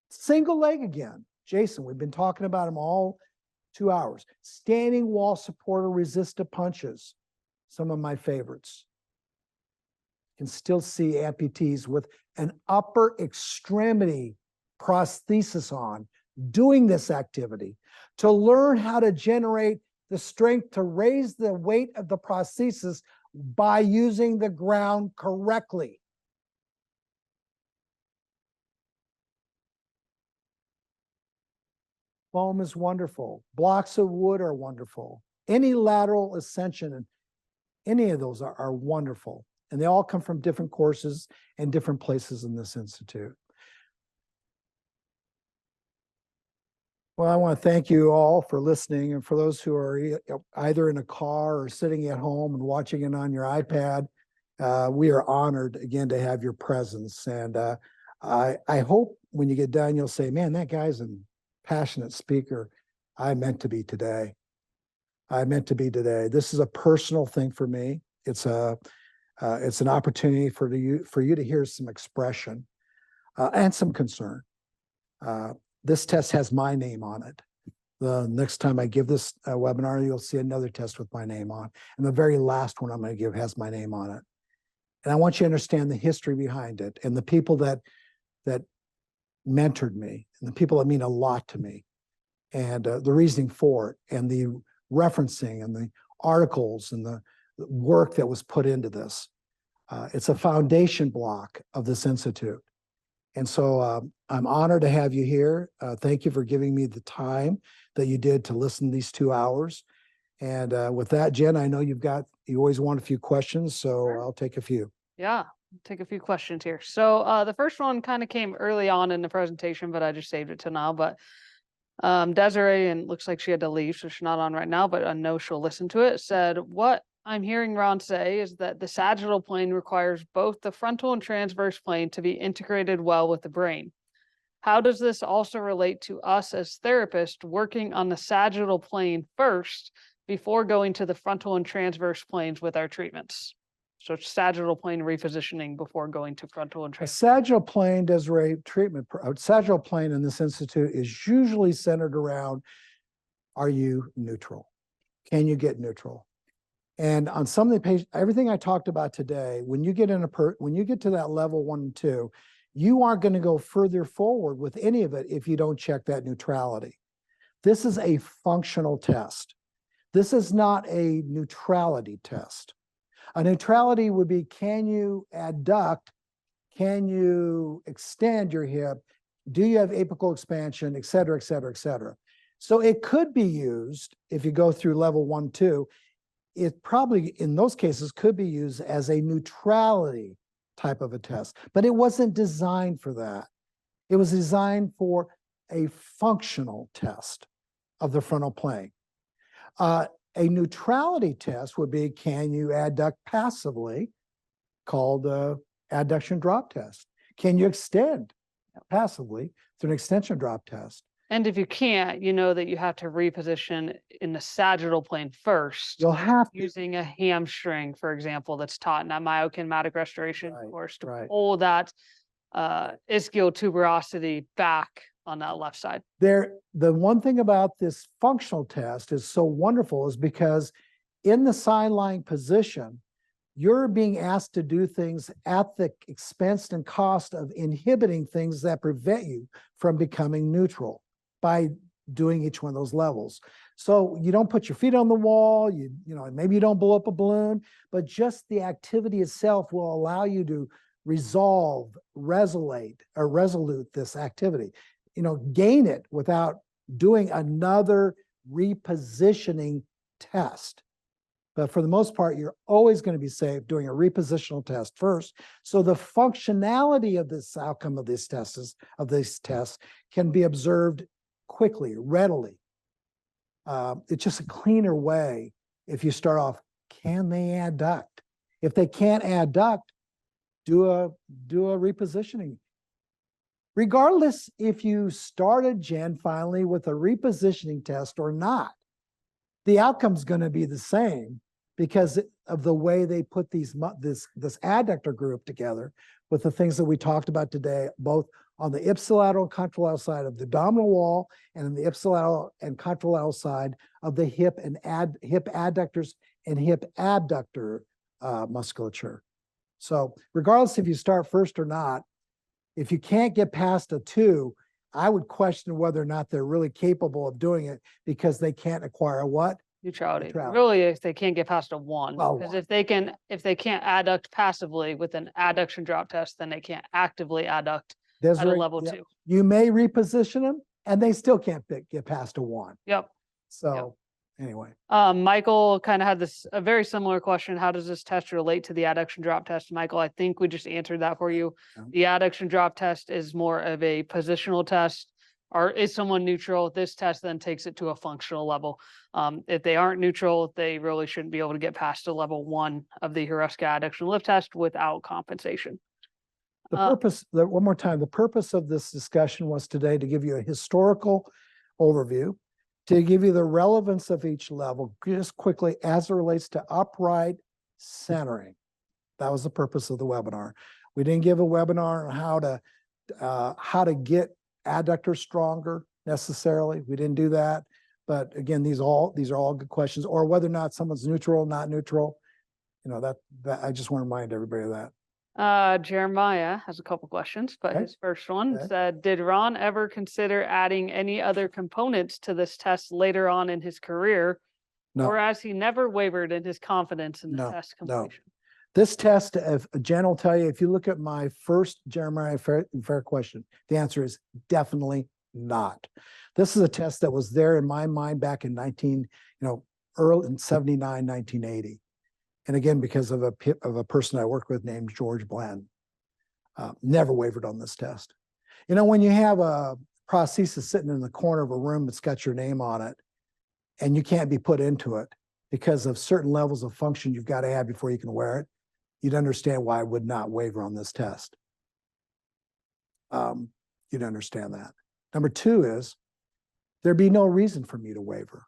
Single leg again. Jason, we've been talking about him all 2 hours. Standing wall supporter resisted punches. Some of my favorites. You can still see amputees with an upper extremity prosthesis on doing this activity to learn how to generate the strength to raise the weight of the prosthesis by using the ground correctly. Foam is wonderful. Blocks of wood are wonderful. Any lateral ascension, and any of those are wonderful. And they all come from different courses and different places in this institute. Well, I want to thank you all for listening. And for those who are either in a car or sitting at home and watching it on your iPad, we are honored again to have your presence. And I hope when you get done, you'll say, man, that guy's a passionate speaker. I meant to be today. I meant to be today. This is a personal thing for me. It's an opportunity for you to hear some expression and some concern. This test has my name on it. The next time I give this webinar, you'll see another test with my name on. And the very last one I'm going to give has my name on it. And I want you to understand the history behind it and the people that mentored me and the people that mean a lot to me and the reasoning for it and the referencing and the articles and the work that was put into this. It's a foundation block of this institute. And so I'm honored to have you here. Thank you for giving me the time that you did to listen to these 2 hours. And with that, Jen, I know you always want a few questions, so Sure. I'll take a few. Yeah, take a few questions here. So the first one kind of came early on in the presentation, but I just saved it to now. But Desiree, and looks like she had to leave, so she's not on right now, but I know she'll listen to it, said, what I'm hearing Ron say is that the sagittal plane requires both the frontal and transverse plane to be integrated well with the brain. How does this also relate to us as therapists working on the sagittal plane first before going to the frontal and transverse planes with our treatments? So sagittal plane repositioning before going to frontal and A transverse. sagittal plane Desiree treatment, sagittal plane in this institute is usually centered around, are you neutral? Can you get neutral? And on some of the patients, everything I talked about today, when you get to that level 1 and 2, you aren't going to go further forward with any of it if you don't check that neutrality. This is a functional test. This is not a neutrality test. A neutrality would be, can you adduct? Can you extend your hip? Do you have apical expansion, et cetera, et cetera, et cetera? So it could be used if you go through level 1, 2. It probably, in those cases, could be used as a neutrality type of a test, but it wasn't designed for that. It was designed for a functional test of the frontal plane. A neutrality test would be, can you adduct passively, called the adduction drop test? Can you extend passively through an extension drop test? And if you can't, you know that you have to reposition in the sagittal plane first. You'll have to. Using a hamstring, for example, that's taught in that myokinematic restoration Right, course to right. pull that ischial tuberosity back on that left side. The one thing about this functional test is so wonderful is because in the sideline position, you're being asked to do things at the expense and cost of inhibiting things that prevent you from becoming neutral by doing each one of those levels. So you don't put your feet on the wall, you know, maybe you don't blow up a balloon, but just the activity itself will allow you to resolve, resolute this activity. You know, gain it without doing another repositioning test. But for the most part, you're always going to be safe doing a repositional test first. So the functionality of this outcome of these tests can be observed quickly, readily. It's just a cleaner way if you start off, can they adduct? If they can't adduct, do a repositioning. Regardless if you started, Jen, finally with a repositioning test or not, the outcome's going to be the same because of the way they put this adductor group together with the things that we talked about today, both on the ipsilateral and contralateral side of the abdominal wall, and on the ipsilateral and contralateral side of the hip and hip adductors and hip abductor musculature. So regardless if you start first or not, if you can't get past a 2, I would question whether or not they're really capable of doing it because they can't acquire a what? Neutrality. Neutrality. Really, if they can't get past a 1, Well, because 1. if they can't adduct passively with an adduction drop test, then they can't actively adduct There's at a right- level yep. 2. You may reposition them and they still can't get past a 1. Yep. So anyway, Michael kind of had a very similar question. How does this test relate to the adduction drop test? Michael, I think we just answered that for you. Yeah. The adduction drop test is more of a positional test. Or is someone neutral? This test then takes it to a functional level. If they aren't neutral, they really shouldn't be able to get past a level 1 of the Hruska adduction lift test without compensation. the purpose, one more time, the purpose of this discussion was today to give you a historical overview, to give you the relevance of each level just quickly as it relates to upright centering. That was the purpose of the webinar. We didn't give a webinar on how to get adductors stronger necessarily. We didn't do that. But again, these are all good questions, or whether or not someone's neutral, not neutral. You know, that I just want to remind everybody of that. Jeremiah has a couple questions, but Okay. his first one Okay. said, did Ron ever consider adding any other components to this test later on in his career? No. Or has he never wavered in his confidence in the No, test no. completion? This test, if Jen will tell you, if you look at my first Jeremiah fair question, the answer is definitely not. This is a test that was there in my mind back in early in 79, 1980. And again, because of a person I worked with named George Bland, never wavered on this test. You know, when you have a prosthesis sitting in the corner of a room that's got your name on it, and you can't be put into it because of certain levels of function you've got to have before you can wear it, you'd understand why I would not waver on this test. You'd understand that. Number 2 is there'd be no reason for me to waver.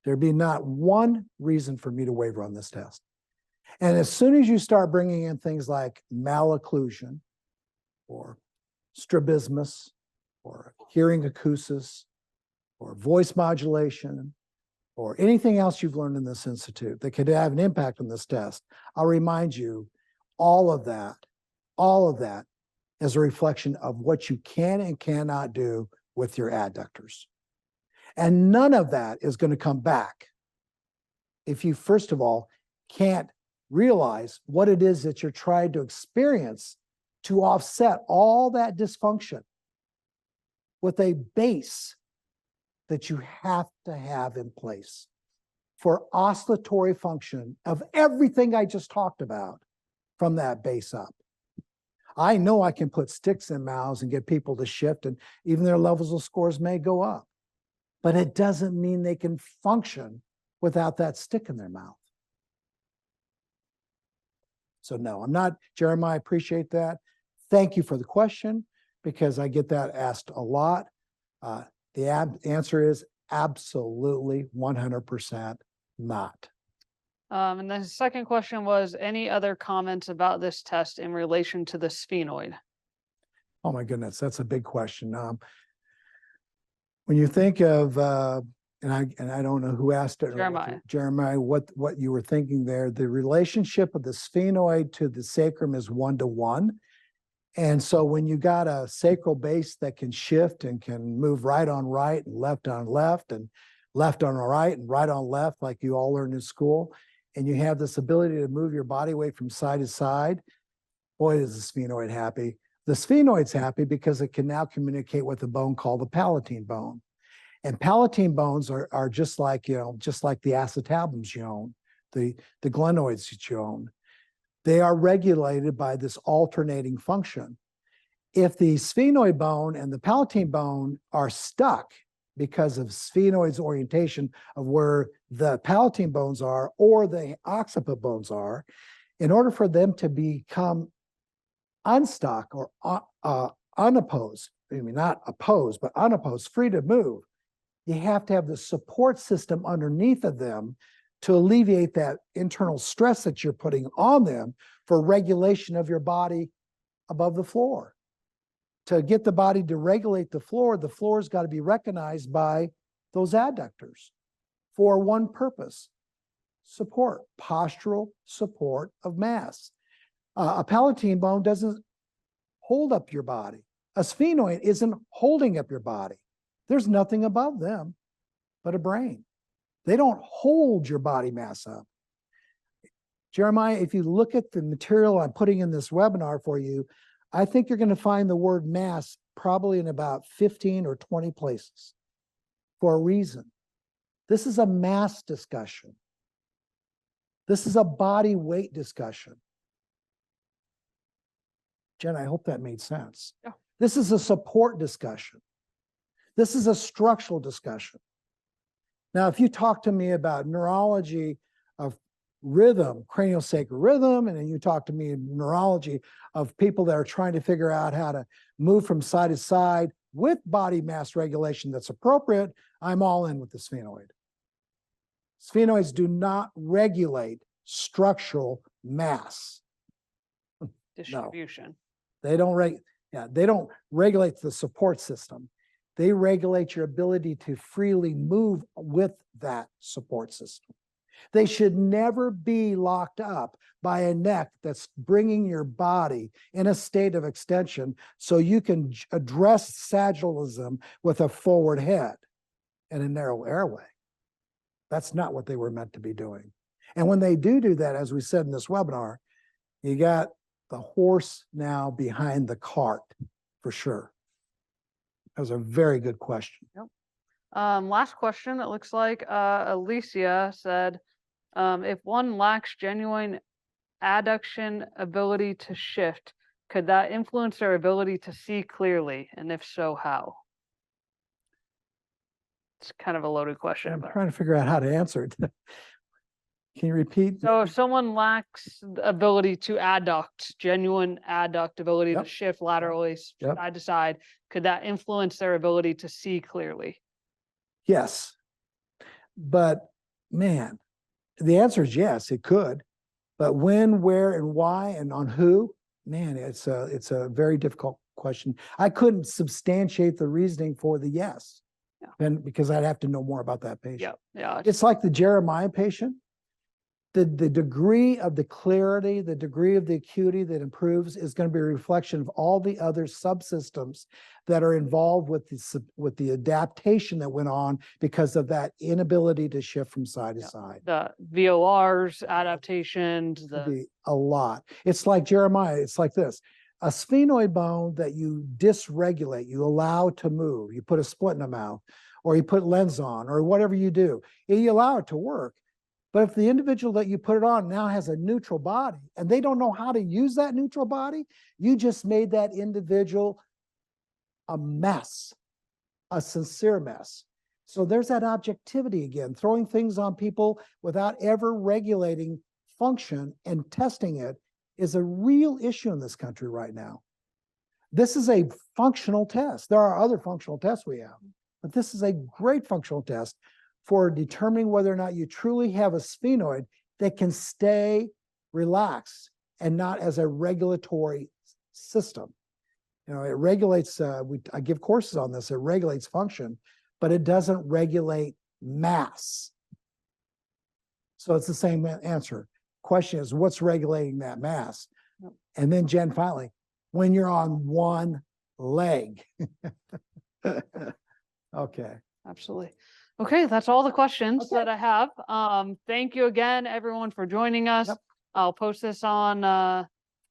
There'd be not one reason for me to waver on this test. And as soon as you start bringing in things like malocclusion or strabismus or hearing acousis or voice modulation or anything else you've learned in this institute that could have an impact on this test, I'll remind you, all of that is a reflection of what you can and cannot do with your adductors. And none of that is going to come back if you, first of all, can't realize what it is that you're trying to experience to offset all that dysfunction with a base that you have to have in place for oscillatory function of everything I just talked about from that base up. I know I can put sticks in mouths and get people to shift, and even their levels of scores may go up, but it doesn't mean they can function without that stick in their mouth. So no, I'm not, Jeremiah, I appreciate that. Thank you for the question, because I get that asked a lot. The answer is absolutely 100% not. And the second question was, any other comments about this test in relation to the sphenoid? Oh my goodness, that's a big question. When you think of, and I don't know who asked it. Jeremiah, what you were thinking there, the relationship of the sphenoid to the sacrum is 1-to-1. And so when you got a sacral base that can shift and can move right on right and left on left and left on right and right on left, like you all learned in school, and you have this ability to move your body weight from side to side, boy, is the sphenoid happy. The sphenoid's happy because it can now communicate with a bone called the palatine bone. And palatine bones are just like the acetabulums you own, the glenoids that you own. They are regulated by this alternating function. If the sphenoid bone and the palatine bone are stuck because of sphenoid's orientation of where the palatine bones are or the occiput bones are, in order for them to become unstuck or unopposed, I mean, not opposed, but unopposed, free to move, you have to have the support system underneath of them to alleviate that internal stress that you're putting on them for regulation of your body above the floor. to get the body to regulate the floor's got to be recognized by those adductors for one purpose: support, postural support of mass. A palatine bone doesn't hold up your body. A sphenoid isn't holding up your body. There's nothing above them but a brain. They don't hold your body mass up. Jeremiah, if you look at the material I'm putting in this webinar for you, I think you're going to find the word mass probably in about 15 or 20 places for a reason. This is a mass discussion. This is a body weight discussion. Jen, I hope that made sense. Yeah. This is a support discussion. This is a structural discussion. Now, if you talk to me about neurology of rhythm, craniosacral rhythm, and then you talk to me in neurology of people that are trying to figure out how to move from side to side with body mass regulation that's appropriate, I'm all in with the sphenoid. Sphenoids do not regulate structural mass. Distribution. No, they don't regulate the support system. They regulate your ability to freely move with that support system. They should never be locked up by a neck that's bringing your body in a state of extension so you can address sagittalism with a forward head and a narrow airway. That's not what they were meant to be doing. And when they do that, as we said in this webinar, you got the horse now behind the cart, for sure. That was a very good question. Yep. Last question, it looks like Alicia said, if one lacks genuine adduction ability to shift, could that influence their ability to see clearly? And if so, how? It's kind of a loaded question. I'm trying to figure out how to answer it. Can you repeat? So if someone lacks the ability to adduct, genuine adduct ability to shift laterally side to side, could that influence their ability to see clearly? Yes. But man, the answer is yes, it could. But when, where, and why, and on who, man, it's a very difficult question. I couldn't substantiate the reasoning for the yes. And because I'd have to know more about that patient. Yeah. It's like the Jeremiah patient. The degree of the clarity, the degree of the acuity that improves is going to be a reflection of all the other subsystems that are involved with the adaptation that went on because of that inability to shift from side to side. The VORs, adaptations, a lot. It's like Jeremiah. It's like this. A sphenoid bone that you dysregulate, you allow to move, you put a split in the mouth, or you put lens on, or whatever you do, you allow it to work. But if the individual that you put it on now has a neutral body and they don't know how to use that neutral body, you just made that individual a mess, a sincere mess. So there's that objectivity again, throwing things on people without ever regulating function and testing it is a real issue in this country right now. This is a functional test. There are other functional tests we have, but this is a great functional test for determining whether or not you truly have a sphenoid that can stay relaxed and not as a regulatory system. You know, it regulates, I give courses on this, it regulates function, but it doesn't regulate mass. So it's the same answer. Question is, what's regulating that mass? And then Jen, finally, when you're on one leg. Okay. Absolutely. Okay, that's all the questions that I have. Thank you again, everyone, for joining us. I'll post this on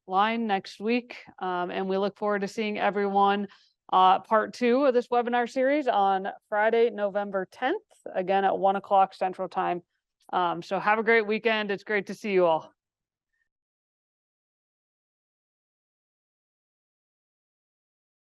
line next week, and we look forward to seeing everyone part 2 of this webinar series on Friday, November 10th, again at 1 o'clock Central Time. So have a great weekend. It's great to see you all.